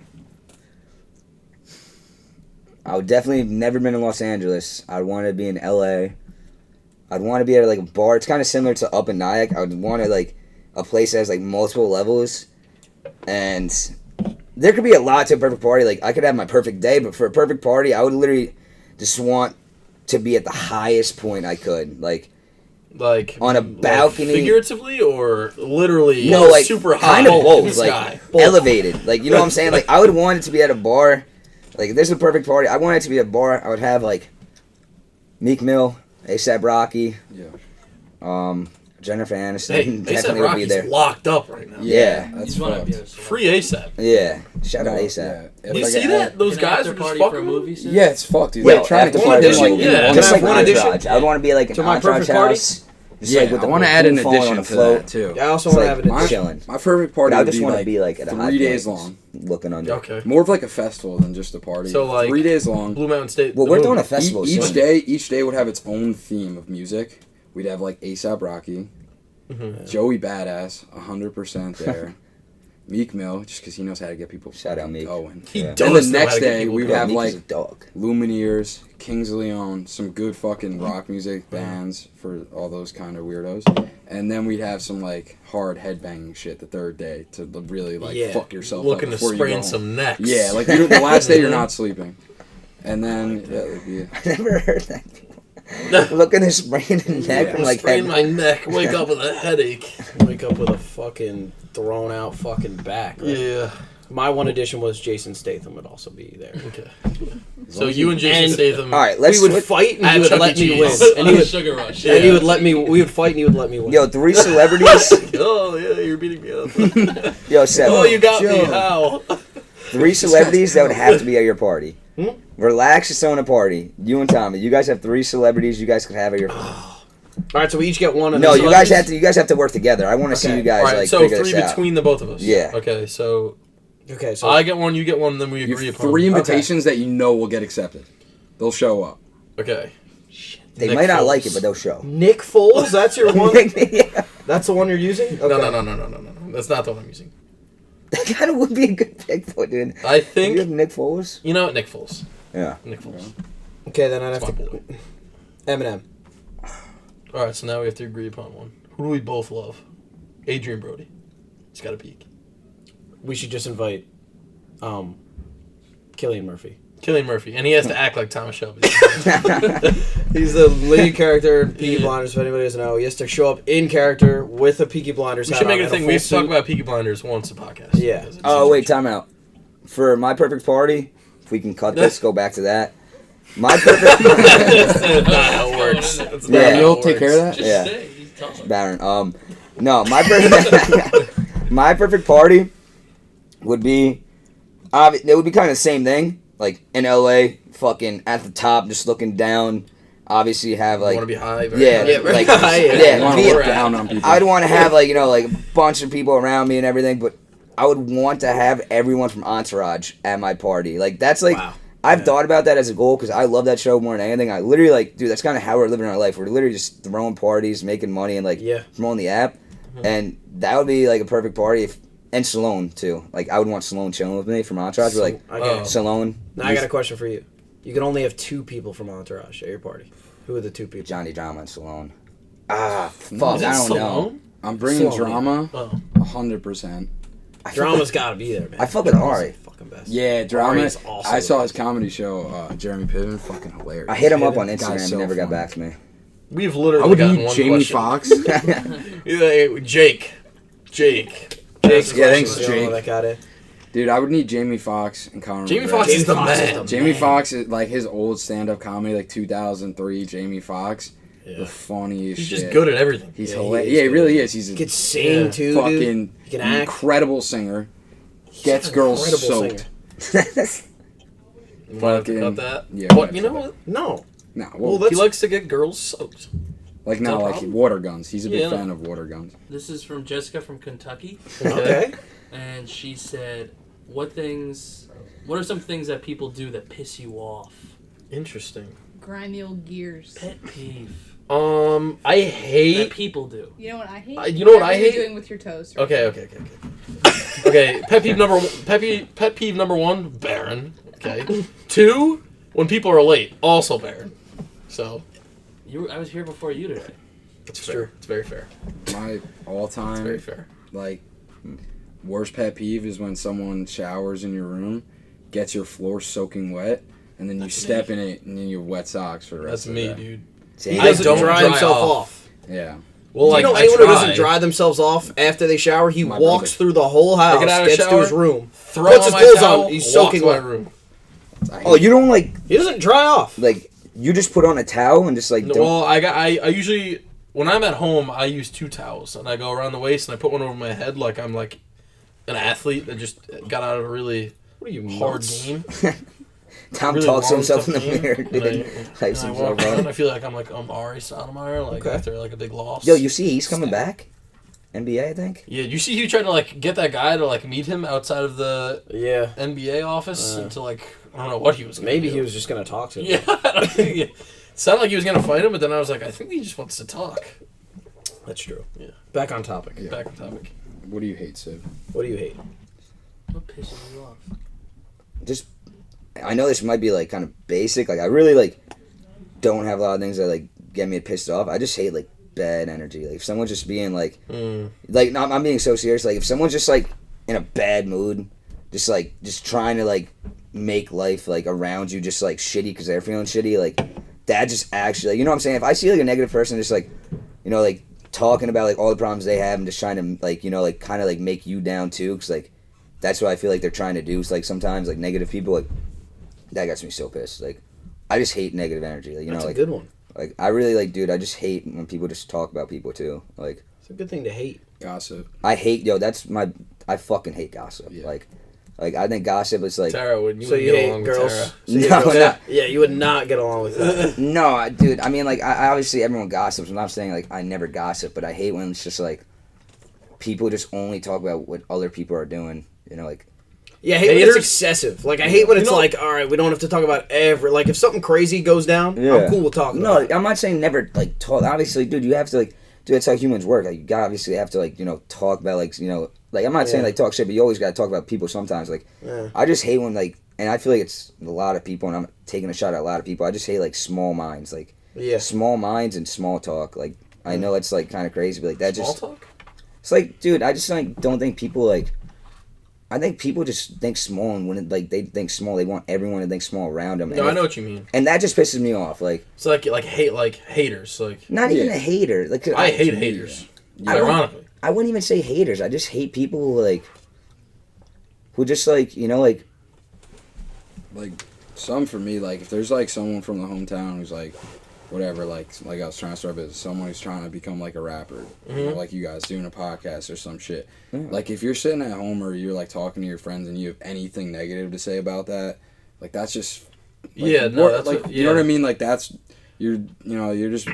I would definitely have never been in Los Angeles. I'd want to be in LA. I'd want to be at like a bar. It's kind of similar to Up in Nyack. I would want to like a place that has like multiple levels, and there could be a lot to a perfect party. Like I could have my perfect day, but for a perfect party, I would literally just want to be at the highest point I could, like on a balcony, like figuratively or literally. No, like super high, kind of both, like like elevated. Like you know what I'm saying? Like I would want it to be at a bar. Like if there's a perfect party, I want it to be a bar. I would have like Meek Mill, A$AP Rocky, Jennifer Aniston. Hey, definitely A$AP would be Rocky's there. locked up right now. Yeah. That's He's one fucked. of Free A$AP. Yeah, shout out No, A$AP. yeah. You If I see could that? add- Those An guys after are just party fucking for a movie scene? Yeah, it's fucked, dude. Yo, They're trying to after put party, it in, like, yeah. just Can I like have one Entourage. addition? I would want to be like an To my Entourage perfect party? house. Just Yeah, like with I the want to add an pool falling on addition the to float. that too. I also It's want to like have an my- chilling. My perfect But party I would just be want to like be like at a high 3 point, days just long. looking under. Okay. More of like a festival than just a party. So, like, 3 days long. Blue Mountain State. Well, the we're movie. doing a festival Each soon. day would have its own theme of music. We'd have like A$AP Rocky, Joey Badass, 100% there. Meek Mill, just because he knows how to get people Shout out Meek. going. He Yeah. does Then the know how next to get day, people we going. would have Meek is like a dog. Lumineers, Kings of Leon, some good fucking rock music bands for all those kind of weirdos. And then we'd have some like hard headbanging shit the third day to really like Yeah. fuck yourself looking up to before you go sprain home. some necks. Yeah, like the last day you're not sleeping. And then yeah, it'd be I never heard that. Looking to sprain a neck from like sprain head. my neck, wake up with a headache. wake up with a fucking thrown out fucking back. Right? Yeah. My one addition was Jason Statham would also be there. Okay. So you and Jason And- Statham. All right, let's we would switch. fight and At he would Chuck E. let me win. Cheese. And he would, Sugar Rush. and he would let me. We would fight and he would let me win. Yo, 3 celebrities. Oh yeah, you're beating me up. Yo, Seth. Oh, you got me. Chill. How? 3 celebrities that would have to be at your party. Hmm? Relax, just throwing a party. You and Tommy. You guys have 3 celebrities you guys could have at your party. All right, so we each get one. Of No, the you guys have to work together. I want to see Okay. you guys All right. like So figure 3 this out. between the both of us. Yeah. Okay. So Okay, so I get one, you get one, then we you agree have upon. 3 invitations that you know will get accepted. They'll show up. Okay. They Nick might not Foles. like it, but they'll show. Nick Foles, that's your one. Yeah. That's the one you're using. Okay. No. That's not the one I'm using. That kind of would be a good pick, though, dude. I You think. have Nick Foles? You know what? Nick Foles. Yeah. Nick Foles. Okay, then I'd That's have my to. boy. Eminem. All right. So now we have to agree upon one. Who do we both love? Adrian Brody. He's got a peak. We should just invite, Cillian Murphy. Cillian Murphy, and he has to act like Thomas Shelby. He's the lead character in Peaky Yeah. Blinders. If anybody doesn't know, he has to show up in character with a Peaky Blinders We hat should make on it a and thing. full We have to talk suit. about Peaky Blinders once a podcast. Yeah. Because it's Oh, such wait, a- time out. For my perfect party, if we can cut this, go back to that. My perfect... That's not how it works. That's not Yeah. how You'll it take care of works. that? Just Yeah. stay. He's tough. Baron. No, my perfect... my perfect party would be... it would be kind of the same thing. Like, in LA, fucking at the top, just looking down. Obviously, have, You like... want to be high? Very Yeah, high. very like... high, yeah. yeah, You want to be- look down on people. I'd want to have, like, like a bunch of people around me and everything, but I would want to have everyone from Entourage at my party. Like, that's like... Wow. I've thought about that as a goal because I love that show more than anything. I literally, like, dude, that's kind of how we're living our life. We're literally just throwing parties, making money, and, like, Yeah. promoting the app. And that would be, like, a perfect party. And Stallone, too. Like, I would want Stallone chilling with me from Entourage. We're like, I get it. Stallone, Now I got a question for you. You can only have 2 people from Entourage at your party. Who are the 2 people? Johnny Drama and Stallone. Fuck, Is it I don't know. Stallone? I'm bringing Slow, drama, Oh. 100%. Drama's got to be there, man. I fuck with Drama's Ari. the fucking best. Yeah, drama. Ari's also I saw the his comedy show, Jeremy Piven, fucking hilarious. I hit him up on Guy's Instagram. so He never got funny. back to me. We've I literally would gotten need one Jamie question. Foxx. Yeah, Jake. Jake's Yeah, thanks, the only one Jake. that got it. Dude, I would need Jamie Foxx and Conor Jamie McGregor. Foxx is the Foxx man. Jamie Foxx is like his old stand-up comedy, like 2003. Jamie Foxx, Yeah. the funniest He's shit. just good at everything. He's Yeah, he hilarious. is Yeah, he good. really is. He's a He can sing, Yeah. too, dude. fucking He can act. incredible singer. Gets an girls incredible soaked. You might have to Fucking- cut that. yeah, What? we You have know to what? No. Nah, Well, well, that's- He likes to get girls soaked. like that a now, like problem? water guns. He's a big Yeah. fan of water guns. This is from Jessica from Kentucky, Okay. and she said, "What are some things that people do that piss you off? Interesting. Grind the old gears. Pet peeve I that hate. people do." You know what I hate? You know what I Whatever you're hate? doing with your toast. Right Okay. Okay. Pet peeve number one. Pet peeve number 1. Baron. Okay. 2. When people are late. Also Baron. So. I was here before you today. It's fair. It's very fair. My It's all-time very fair. like worst pet peeve is when someone showers in your room, gets your floor soaking wet, and then you step in it and then you have wet socks for the rest That's of me, the day. dude. He I doesn't don't dry dry himself off. off. Yeah. Well, Do like, you know I anyone who try. doesn't dry themselves off after they shower? He My walks brother. through the whole house, get out of the gets to shower, his room, Throw puts on his my clothes towel, on, he's walk soaking to my wet. room. Oh, you don't like He doesn't dry off. you just put on a towel and just like No, don't. well, I usually when I'm at home I use 2 towels and I go around the waist and I put one over my head like I'm like an athlete that just got out of a really What are you, hard nuts? game. Tom really talks to long, himself in tough the game, mirror, and dude. I Hypes himself walk around. up. I feel like I'm Ari Stoudemire, like Okay. after like a big loss. Yo, you see he's coming back? NBA, I think. Yeah, you see, he tried to like get that guy to like meet him outside of the Yeah. NBA office and to like I don't know what he was. Gonna Maybe do. he was just going to talk to him. Yeah, I don't think it sounded like he was gonna fight him, but then I was like, I think he just wants to talk. That's true. Yeah. Back on topic. Yeah. Back on topic. What do you hate, Sid? What do you hate? What pisses you off? Just, I know this might be like kind of basic. Like I really like don't have a lot of things that like get me pissed off. I just hate like bad energy. Like if someone's just being like not I'm being so serious. Like if someone's just like in a bad mood, just trying to like make life like around you just like shitty because they're feeling shitty. Like that just actually, like, you know what I'm saying? If I see like a negative person just like, you know, like talking about like all the problems they have and just trying to like, you know, like kind of like make you down too, because like that's what I feel like they're trying to do. So like sometimes like negative people, like that gets me so pissed. Like I just hate negative energy. Like, you That's know, a like good one. like I really like, dude. I just hate when people just talk about people too. Like It's a good thing to hate. Gossip. I hate, I fucking hate gossip. Yeah. Like I think gossip is like Tara would you So would you get hate along with girls? Tara. So you No, hate girls? no. Yeah, you would not get along with that. no, dude. I mean, like I obviously everyone gossips. I'm not saying like I never gossip, but I hate when it's just like people just only talk about what other people are doing. You know, like Yeah, I hate when it's Haters? excessive. Like, I hate when it's like, all right, we don't have to talk about like, if something crazy goes down, I'm cool with talking No, about it. I'm not saying never like talk. Obviously, dude, you have to like, dude. That's how humans work. Like, you obviously have to like, you know, talk about like, you know, like I'm not saying Yeah. like talk shit, but you always gotta talk about people sometimes. Like, Yeah. I just hate when like, and I feel like it's a lot of people, and I'm taking a shot at a lot of people. I just hate like small minds, like Yeah. small minds and small talk. Like, I know it's like kind of crazy, but like that Small just, talk? it's like, dude, I just like don't think people like. I think people just think small, and when it, like they think small, they want everyone to think small around them. No, I know what you mean. And that just pisses me off. Like, It's like haters. Like not even a hater. Like, 'cause I hate haters. I don't- Ironically. I wouldn't even say haters. I just hate people who like, who just like, you know, like, Some for me, like if there's like someone from the hometown who's like whatever, like I was trying to start business, someone who's trying to become like a rapper, you know, like you guys doing a podcast or some shit. Yeah. Like if you're sitting at home or you're like talking to your friends and you have anything negative to say about that, like that's just like, Yeah, no, that's like what- you know what I yeah. mean. Like that's you're just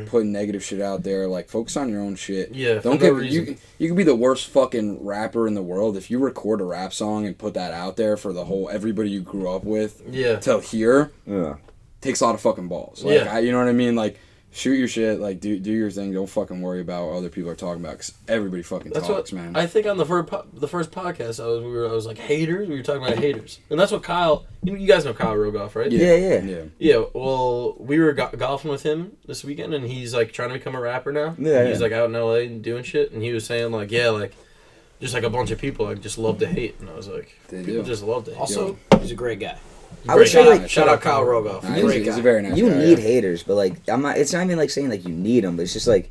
putting negative shit out there. Like focus on your own shit. Yeah, don't for no give reason. you could be the worst fucking rapper in the world if you record a rap song and put that out there for the whole everybody you grew up with Yeah. to hear. yeah. Takes a lot of fucking balls. Like, Yeah. you know what I mean? Like, shoot your shit. Like, do your thing. Don't fucking worry about what other people are talking about. Because everybody fucking That's talks, what man. I think on the first podcast I was like haters. We were talking about haters, and that's what Kyle. You guys know Kyle Rogoff, right? Yeah, yeah. Yeah. Yeah. Well, we were golfing with him this weekend, and he's like trying to become a rapper now. Yeah, He's yeah. like out in LA and doing shit, and he was saying like, yeah, like just like a bunch of people like just love to hate, and I was like, They people do. just love to hate. Also, he's a great guy. I would say like, Shout out Kyle Rogoff. Nah, Great he's guy. a very nice you guy. need haters, but like I'm not. It's not even like saying like you need them, but it's just like,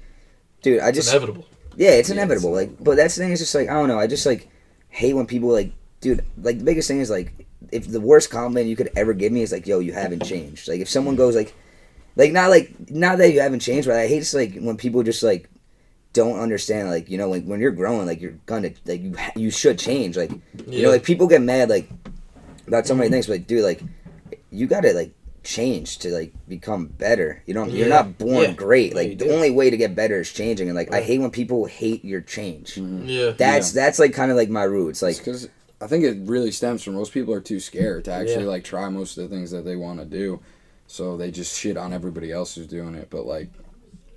dude, I it's just inevitable. yeah, it's Yeah, inevitable. it's Like, but that's the thing is just like I don't know. I just like hate when people like, dude. Like the biggest thing is like if the worst compliment you could ever give me is like, yo, you haven't changed. Like if someone goes like not that you haven't changed, but I hate just like when people just like don't understand, like, you know, like when you're growing, like you're gonna like you should change. Like you know, like people get mad like about so many things, but like, dude, like you gotta like change to like become better. You know, you're Yeah. not born Yeah. great. Yeah, Like you the do. only way to get better is changing, and like I hate when people hate your change. Yeah. That's like kind of like my roots. Like Because I think it really stems from most people are too scared to actually Yeah. like try most of the things that they want to do. So they just shit on everybody else who's doing it. But like,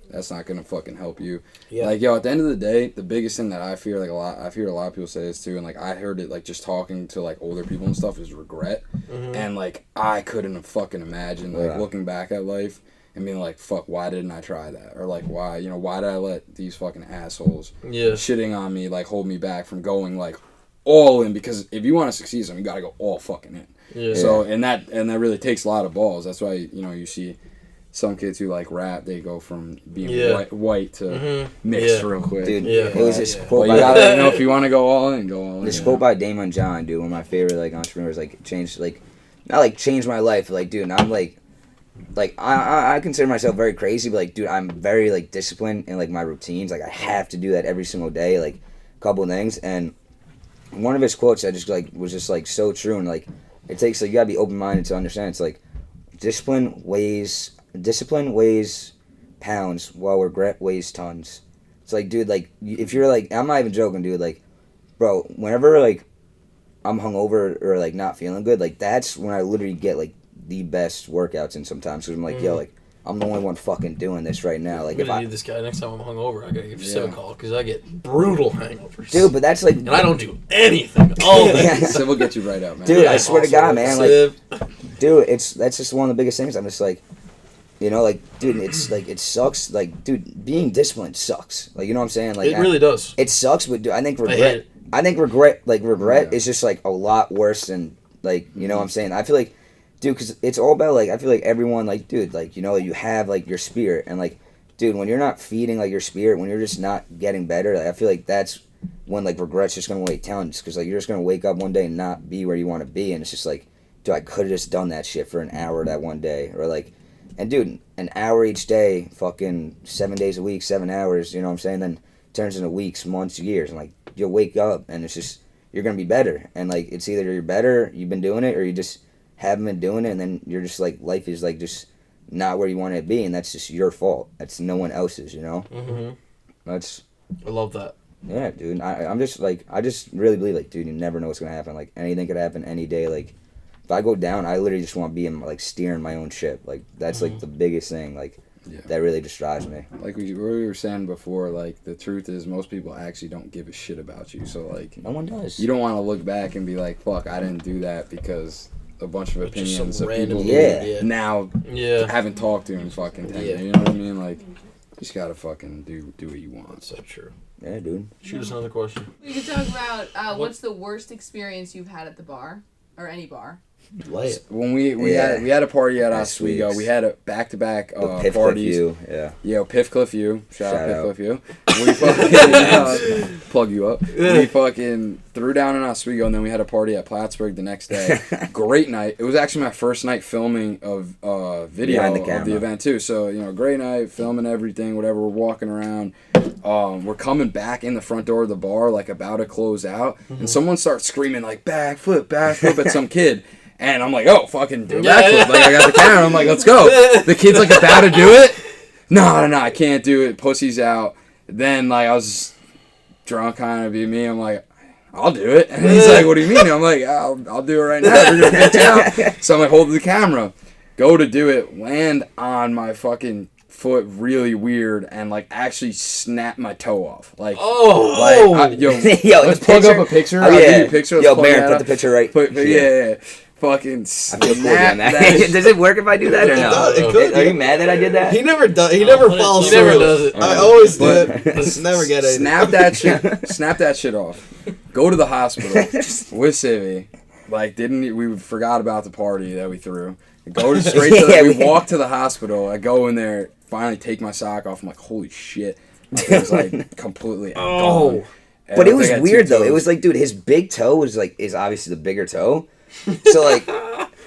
that's not gonna fucking help you. Yeah. Like, yo, at the end of the day, the biggest thing that I fear, like I've heard a lot of people say this too, and like I heard it like just talking to like older people and stuff is regret. And like I couldn't have fucking imagined like Yeah. looking back at life and being like, fuck, why didn't I try that? Or like, why did I let these fucking assholes shitting on me like hold me back from going like all in? Because if you want to succeed, you got to go all fucking in. Yeah. So and that really takes a lot of balls. That's why you see some kids who like rap, they go from being white to mixed real quick. Dude, Yeah. it was this quote But you gotta, if you want to go all in, go all in. This quote by Damon John, dude, one of my favorite like entrepreneurs, like changed my life. Like, dude, and I'm like I consider myself very crazy, but like, dude, I'm very like disciplined in like my routines. Like, I have to do that every single day, like a couple of things. And one of his quotes that just like was just like so true, and like it takes like you gotta be open minded to understand. It's like discipline weighs pounds while regret weighs tons. It's like, dude, like if you're like, I'm not even joking, dude, like, bro, whenever like I'm hungover or like not feeling good, like that's when I literally get like the best workouts in sometimes, because I'm like, yo, like I'm the only one fucking doing this right now. Like, I'm gonna need this guy next time I'm hungover. I gotta give Sid a call because I get brutal hangovers. Dude, but that's like, and I don't do anything all day. Sid will get you right out, man. Dude, I swear to God, man, Siv. like, dude, that's just one of the biggest things. I'm just like, like, dude, it's like, it sucks. Like, dude, being disciplined sucks. Like, you know what I'm saying? Like, It really does. It sucks, but dude, I think I hate regret is just like a lot worse than, like, you know what I'm saying? I feel like, dude, because it's all about like, I feel like everyone, like, dude, like, you have like your spirit, and like, dude, when you're not feeding like your spirit, when you're just not getting better, like, I feel like that's when like regret's just gonna weigh tons, because like you're just gonna wake up one day and not be where you want to be, and it's just like, dude, I could have just done that shit for an hour that one day, or like, and dude, an hour each day, fucking 7 days a week, 7 hours, you know what I'm saying? Then turns into weeks, months, years, and like you'll wake up and it's just, you're gonna be better, and like it's either you're better, you've been doing it, or you just haven't been doing it, and then you're just like, life is like just not where you want it to be, and that's just your fault. That's no one else's, you know. That's, I love that. yeah, dude. I'm just like, I just really believe, like, dude, you never know what's gonna happen. Like, anything could happen any day. Like, if I go down, I literally just want to be in, like, steering my own ship. Like, that's like the biggest thing. Like, that really just drives me. Like we were saying before, like, the truth is most people actually don't give a shit about you. So like, No one does. you don't want to look back and be like, fuck, I didn't do that because a bunch of It's just opinions some of people random who Yeah. now Yeah. haven't talked to in fucking 10 Yeah. years. You know what I mean? Like, you just gotta fucking do what you want. That's so true. Yeah, dude. Shoot us another question. We could talk about what's the worst experience you've had at the bar or any bar. Lay it. When we had a party at Nice Oswego, weeks. we had a back-to-back The Piff Cliff parties. U, yeah. Yo, Piff Cliff U. Shout Shout out out. Piff Cliff U. We fucking plug you up. We fucking threw down in Oswego, and then we had a party at Plattsburgh the next day. Great night. It was actually my first night filming of video Behind the of camera. the event too. So great night, filming everything, whatever. We're walking around. We're coming back in the front door of the bar, like about to close out, and someone starts screaming like backflip at some kid. And I'm like, oh, fucking do a backflip. Like, I got the camera. I'm like, let's go. The kid's like about to do it. No, I can't do it. Pussy's out. Then, like, I was drunk, kind of be me. I'm like, I'll do it. And he's like, what do you mean? I'm like, I'll do it right now. We're going to bitch out. So I'm like, hold the camera. Go to do it. Land on my fucking foot really weird and like actually snap my toe off. Like, Yo, let's the plug picture? up a picture. Oh, I'll yeah. give you a picture. Let's Yo, plug Baron, that put up. the picture right. Yeah. Fucking I snap feel cool doing that. that Does it work if I do that or no? It could. Are you mad that I did that? He never does. He never put it- follows He through. never does it. I always do But- it. Just never get it. Snap that shit. Snap that shit off. Go to the hospital with Civvy. Like, we forgot about the party that we threw. Go straight to Yeah, we walk to the hospital. I go in there, finally take my sock off. I'm like, holy shit. Like, it was like completely gone. And But I it was think I had weird two though. It toes. was like, dude, his big toe is obviously the bigger toe.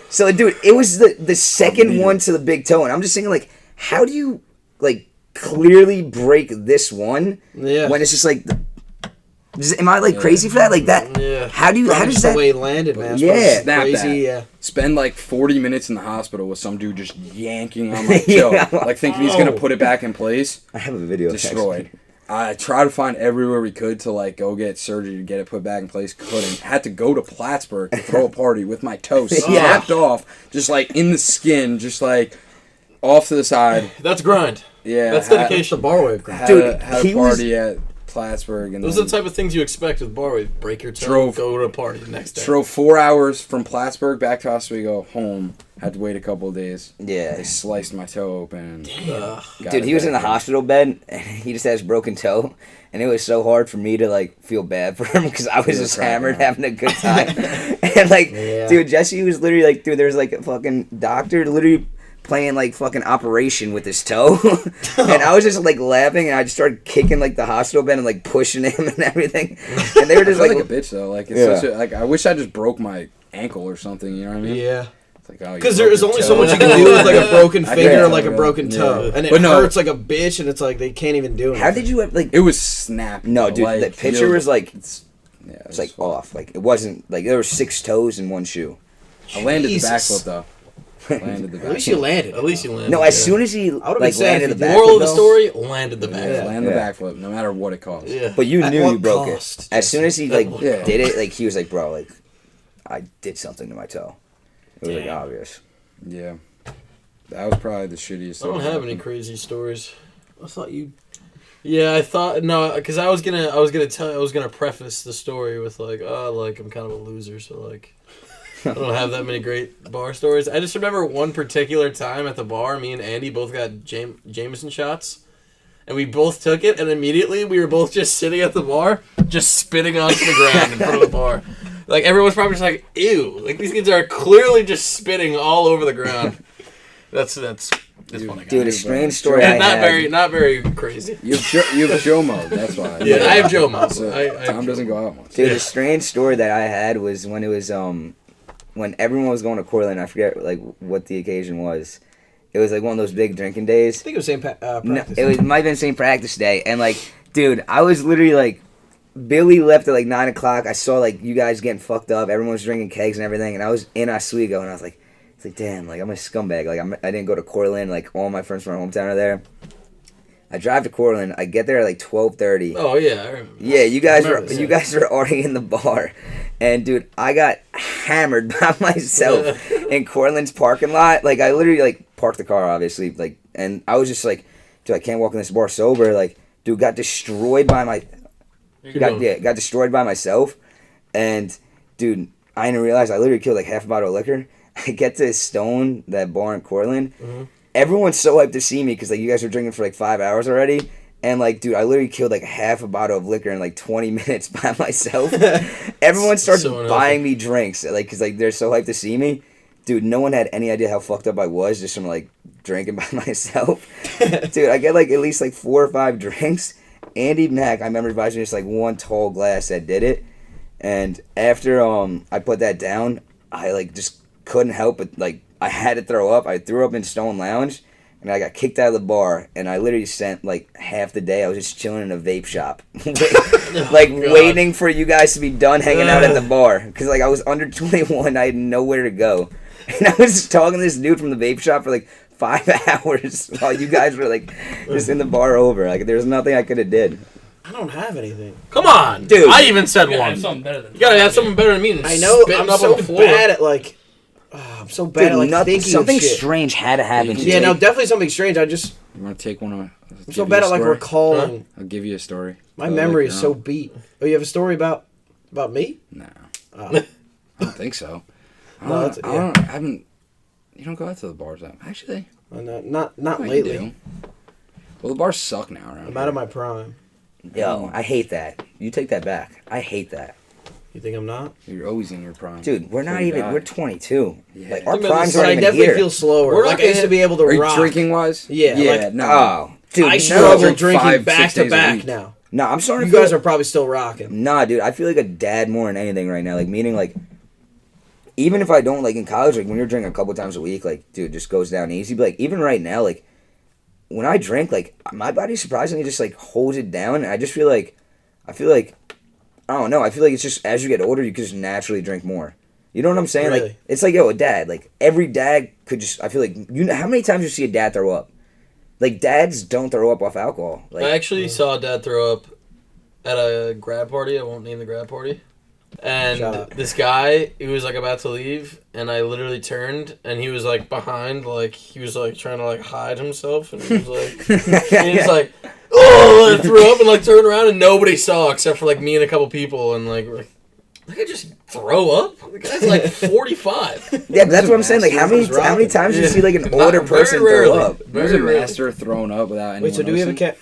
So dude, it was the second one to the big toe, and I'm just thinking like, how do you like clearly break this one Yeah. when it's just like, am I like crazy for that? Like that? Yeah. How do you? How Probably does just the that? way he landed, man. It's Yeah. probably Snap crazy. that. Yeah. Spend like 40 minutes in the hospital with some dude just yanking on my toe. Like thinking he's going to put it back in place. I have a video. Destroyed. I tried to find everywhere we could to like go get surgery to get it put back in place. Couldn't. Had to go to Plattsburgh to throw a party with my toe snapped off, just like in the skin, just like off to the side. That's grind. Yeah, That's had- dedication. The Barwave crowd. Had, Dude, a, had he a was- party at Plattsburgh, and Those are then the type of things you expect with Barwave. Break your toe, Drove- go to a party the next day. drove 4 hours from Plattsburgh back to Oswego home. Had to wait a couple of days. Yeah. They sliced my toe open. Ugh. Got Dude, it he was in the back in. hospital bed, and he just had his broken toe, and it was so hard for me to, like, feel bad for him, because I was You were just cracking hammered, up. having a good time. And, like, Yeah. dude, Jesse was literally, like, dude, there was, like, a fucking doctor literally playing, like, fucking operation with his toe, and I was just, like, laughing, and I just started kicking, like, the hospital bed and, like, pushing him and everything, and they were I just, feel like, like a bitch though. Like it's Yeah. such a, like I wish I just broke my ankle or something. You know what I mean? Yeah. It's like, oh, you Because broke there's your only toe. so much you can do with like a broken I finger get or it, like a yeah. broken toe, Yeah. and it But no. hurts like a bitch, and it's like they can't even do it. how did you have, like, It was snappy. no, though, dude, like, the picture you're- was, like, it's it's, like, off, like, it wasn't, like, there were 6 toes in one shoe. I landed the Jesus. backflip though. Landed the backflip. At least you landed. At least you landed. No, as yeah. soon as he, been like, sad landed if the you- back, Moral of the though, story: landed the back. Yeah, land the Yeah. backflip, no matter what it costs. Yeah. but you At knew what you broke cost, it. As soon as he, At like, what Yeah. did it, like, he was like, bro, like, I did something to my toe. It was, like, Damn. obvious. Yeah. That was probably the shittiest. I don't thing have any happened. crazy stories. I thought you. Yeah, I thought no, because I was gonna preface the story with like, oh, like I'm kind of a loser, so like, I don't have that many great bar stories. I just remember one particular time at the bar, me and Andy both got Jameson shots, and we both took it, and immediately we were both just sitting at the bar, just spitting onto the ground in front of the bar. Like everyone's probably just like, ew, like these kids are clearly just spitting all over the ground. That's funny. Dude, a strange story And I had. not very crazy. You have Joe mode. That's why. Yeah, I have Joe mode. So I have Tom Joe doesn't go out much. Dude, Yeah. a strange story that I had was when it was, when everyone was going to Cortland. I forget, like, what the occasion was. It was, like, one of those big drinking I days. think it was same No, practice. it might have been St. Practice Day. And, like, dude, I was literally, like, Billy left at, like, 9 o'clock. I saw, like, you guys getting fucked up. Everyone was drinking kegs and everything. And I was in Oswego, and I was like, it's like, damn, like, I'm a scumbag. Like, I didn't go to Cortland. Like, all my friends from my hometown are there. I drive to Cortland. I get there at, like, 12:30. Oh yeah, I remember. Yeah, you guys were remember this, you yeah. guys were already in the bar, and dude, I got hammered by myself in Cortland's parking lot. Like I literally like parked the car, obviously, like, and I was just like, dude, I can't walk in this bar sober. Like, dude, got destroyed by my got destroyed by myself, and dude, I didn't realize I literally killed like half a bottle of liquor. I get to Stone, that bar in Cortland. Everyone's so hyped to see me because like you guys were drinking for like 5 hours already. And like, dude, I literally killed like half a bottle of liquor in like 20 minutes by myself. Everyone starts So unhealthy. buying me drinks, like, cause like they're so hyped to see me. Dude, no one had any idea how fucked up I was just from like drinking by myself. Dude, I get like at least like 4 or 5 drinks. Andy Mack, I remember advising just like one tall glass that did it. And after I put that down, I like just couldn't help but like I had to throw up. I threw up in Stone Lounge. And I got kicked out of the bar, and I literally spent like half the day. I was just chilling in a vape shop, like God. waiting for you guys to be done hanging out at the bar. Because like I was under 21, I had nowhere to go, and I was just talking to this dude from the vape shop for like 5 hours while you guys were like just in the bar over. Like there was nothing I could have did. I don't have anything. Come on, Dude. I even said You gotta one. have something better than You gotta have something better than me than I know. spitting I'm up so on the floor. bad at like. I'm so bad Dude, at like nothing, thinking something of shit. strange had to happen. Yeah, no, definitely something strange. I just You want to take one of? I'm so bad at like recalling. I'll give you a story. My Tell memory like is your so own. beat. Oh, you have a story about me? No, Oh. I don't think so. I No, don't, that's- I don't. I haven't. You don't go out to the bars that actually. Not Well, you lately. do. Well, the bars suck now around. I'm out of my prime. Yo, I hate that. You take that back. I hate that. You think I'm not? You're always in your prime. Dude, we're not So even, bad. we're 22. Yeah. Like, our Think about primes this, aren't I even definitely here. feel slower. We're Like not I used to be able to Are you rock. drinking wise? Yeah, Yeah. like, No. Oh, dude, I no. struggle drink drinking 5-6 back to days a back week. now. No, I'm starting You to guys feel, are probably still rocking. Nah, dude, I feel like a dad more than anything right now. Like, meaning, like, even if I don't, like, in college, like, when you're drinking a couple times a week, like, dude, it just goes down easy. But, like, even right now, like, when I drink, like, my body surprisingly just, like, holds it down. And I just feel like, I don't know, I feel like it's just, as you get older, you can just naturally drink more. You know what I'm saying? Like, Really? it's like, yo, a dad. Like, every dad could just, I feel like, you know, how many times you see a dad throw up? Like, dads don't throw up off alcohol. Like, I actually saw Dad throw up at a grad party. I won't name the grad party. And Shut up. this guy, he was like about to leave, and I literally turned, and he was like behind, like he was like trying to like hide himself, and he was like, he was like, oh, I threw up and like turned around and nobody saw except for like me and a couple people and like we're like I just throw up. The guy's like 45. Yeah, but that's what I'm saying. Like, how many times do you see like an older person throw up? There's a master throwing up without anyone Wait, so do we have a noticing? cat?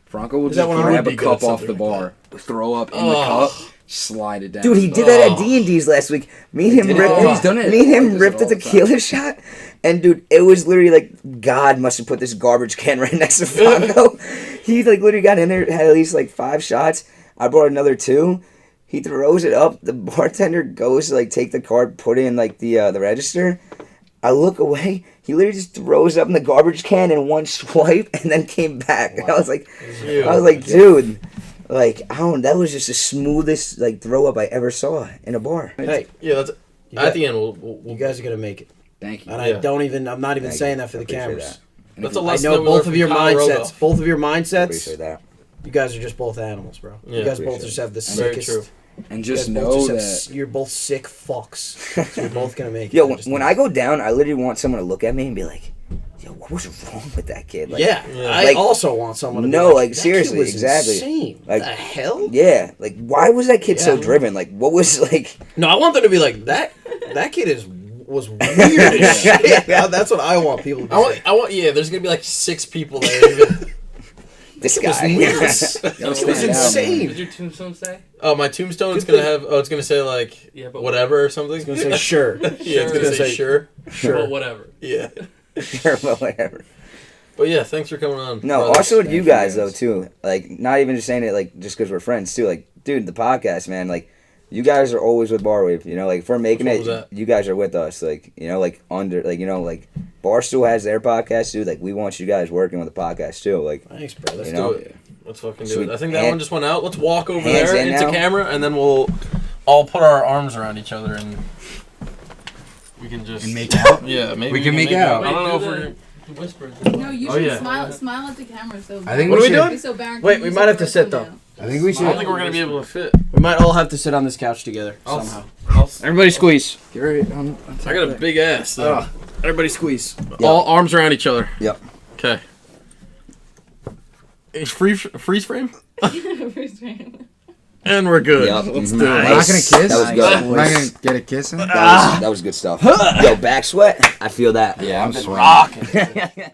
Franco will Is that just one grab would a be cup good at off the something like bar, throw up in the cup, slide it down. Dude, he did that at D&D's last week. Me and him ripped. He's done it. Me and He him does it ripped a all the tequila shot, and dude, it was literally like God must have put this garbage can right next to Franco. He like literally got in there, had at least like 5 shots. I brought another 2. He throws it up. The bartender goes to like take the card, put it in like the register. I look away. He literally just throws it up in the garbage can in one swipe, and then came back. And I was like, dude, like that was just the smoothest like throw up I ever saw in a bar. Hey, Yeah, that's at the end. We'll you guys are gonna make it. Thank you. And Yeah. I'm not even Thank saying you. that for I the appreciate cameras. that. that's a I lesson know that we learned both of from your Kyle mindsets. Rogo. Both of your I mindsets. appreciate that. You guys are just both animals, bro. Yeah. You guys both Appreciate just have the Very sickest. true. And You guys just both know just have that. you're both sick fucks. So you're both gonna make it. Yo, just when know. I go down, I literally want someone to look at me and be like, "Yo, what was wrong with that kid?" Like, yeah, Yeah. I Like, also want someone to be no, like, "That seriously, kid was exactly. insane. Like, the hell? yeah, like why was that kid so Yeah. driven? Like, what was like? No, I want them to be like that kid was weird as shit. Yeah, that's what I want people to say. Yeah, there's gonna be like 6 people there. This It was guy. nuts. Gotta It was stand out, man. insane. Did your tombstone say? Oh, my tombstone is Good gonna have. Oh, it's gonna say like Yeah, but whatever or something. It's gonna say sure. Yeah, it's gonna say sure. Sure. But whatever. Yeah. Sure, but whatever. But yeah, thanks for coming on. No, brothers. also to you Thank you, guys though guys. too. Like, not even just saying it like just because we're friends too. Like, dude, the podcast, man. Like, you guys are always with Barwave. You know, like if we're making Which it, one was that? you guys are with us. Like, you know, like under, like you know, like Barstool has their podcast too. Like, we want you guys working with the podcast too. Like, Thanks, brother. Let's You know? do it. Let's fucking do Should it. we I think that hand- one just went out. Let's walk over hands there in into now? camera, and then we'll all put our arms around each other, and we can just And make out? Yeah, maybe We can make out. I don't know if Wait, we're. do the whispers. No, you Oh, should yeah. smile at the camera. So I think What we are we should. doing? So Baron Wait, can we use might it have for to a sit, though. thumbnail. I think we I should. don't think we're gonna be able to fit. We might all have to sit on this couch together I'll- somehow. I'll- Everybody squeeze. Get right on I got a big ass. Though. Ugh. Everybody squeeze. All arms around each other. Yep. Okay. Freeze frame, and we're good. Yep. Let's Mhm. do it. We're not gonna kiss. That was good. We're not gonna get a kiss in. That was good stuff. Yo, back sweat. I feel that. Yeah, I'm been sweating. Rocking.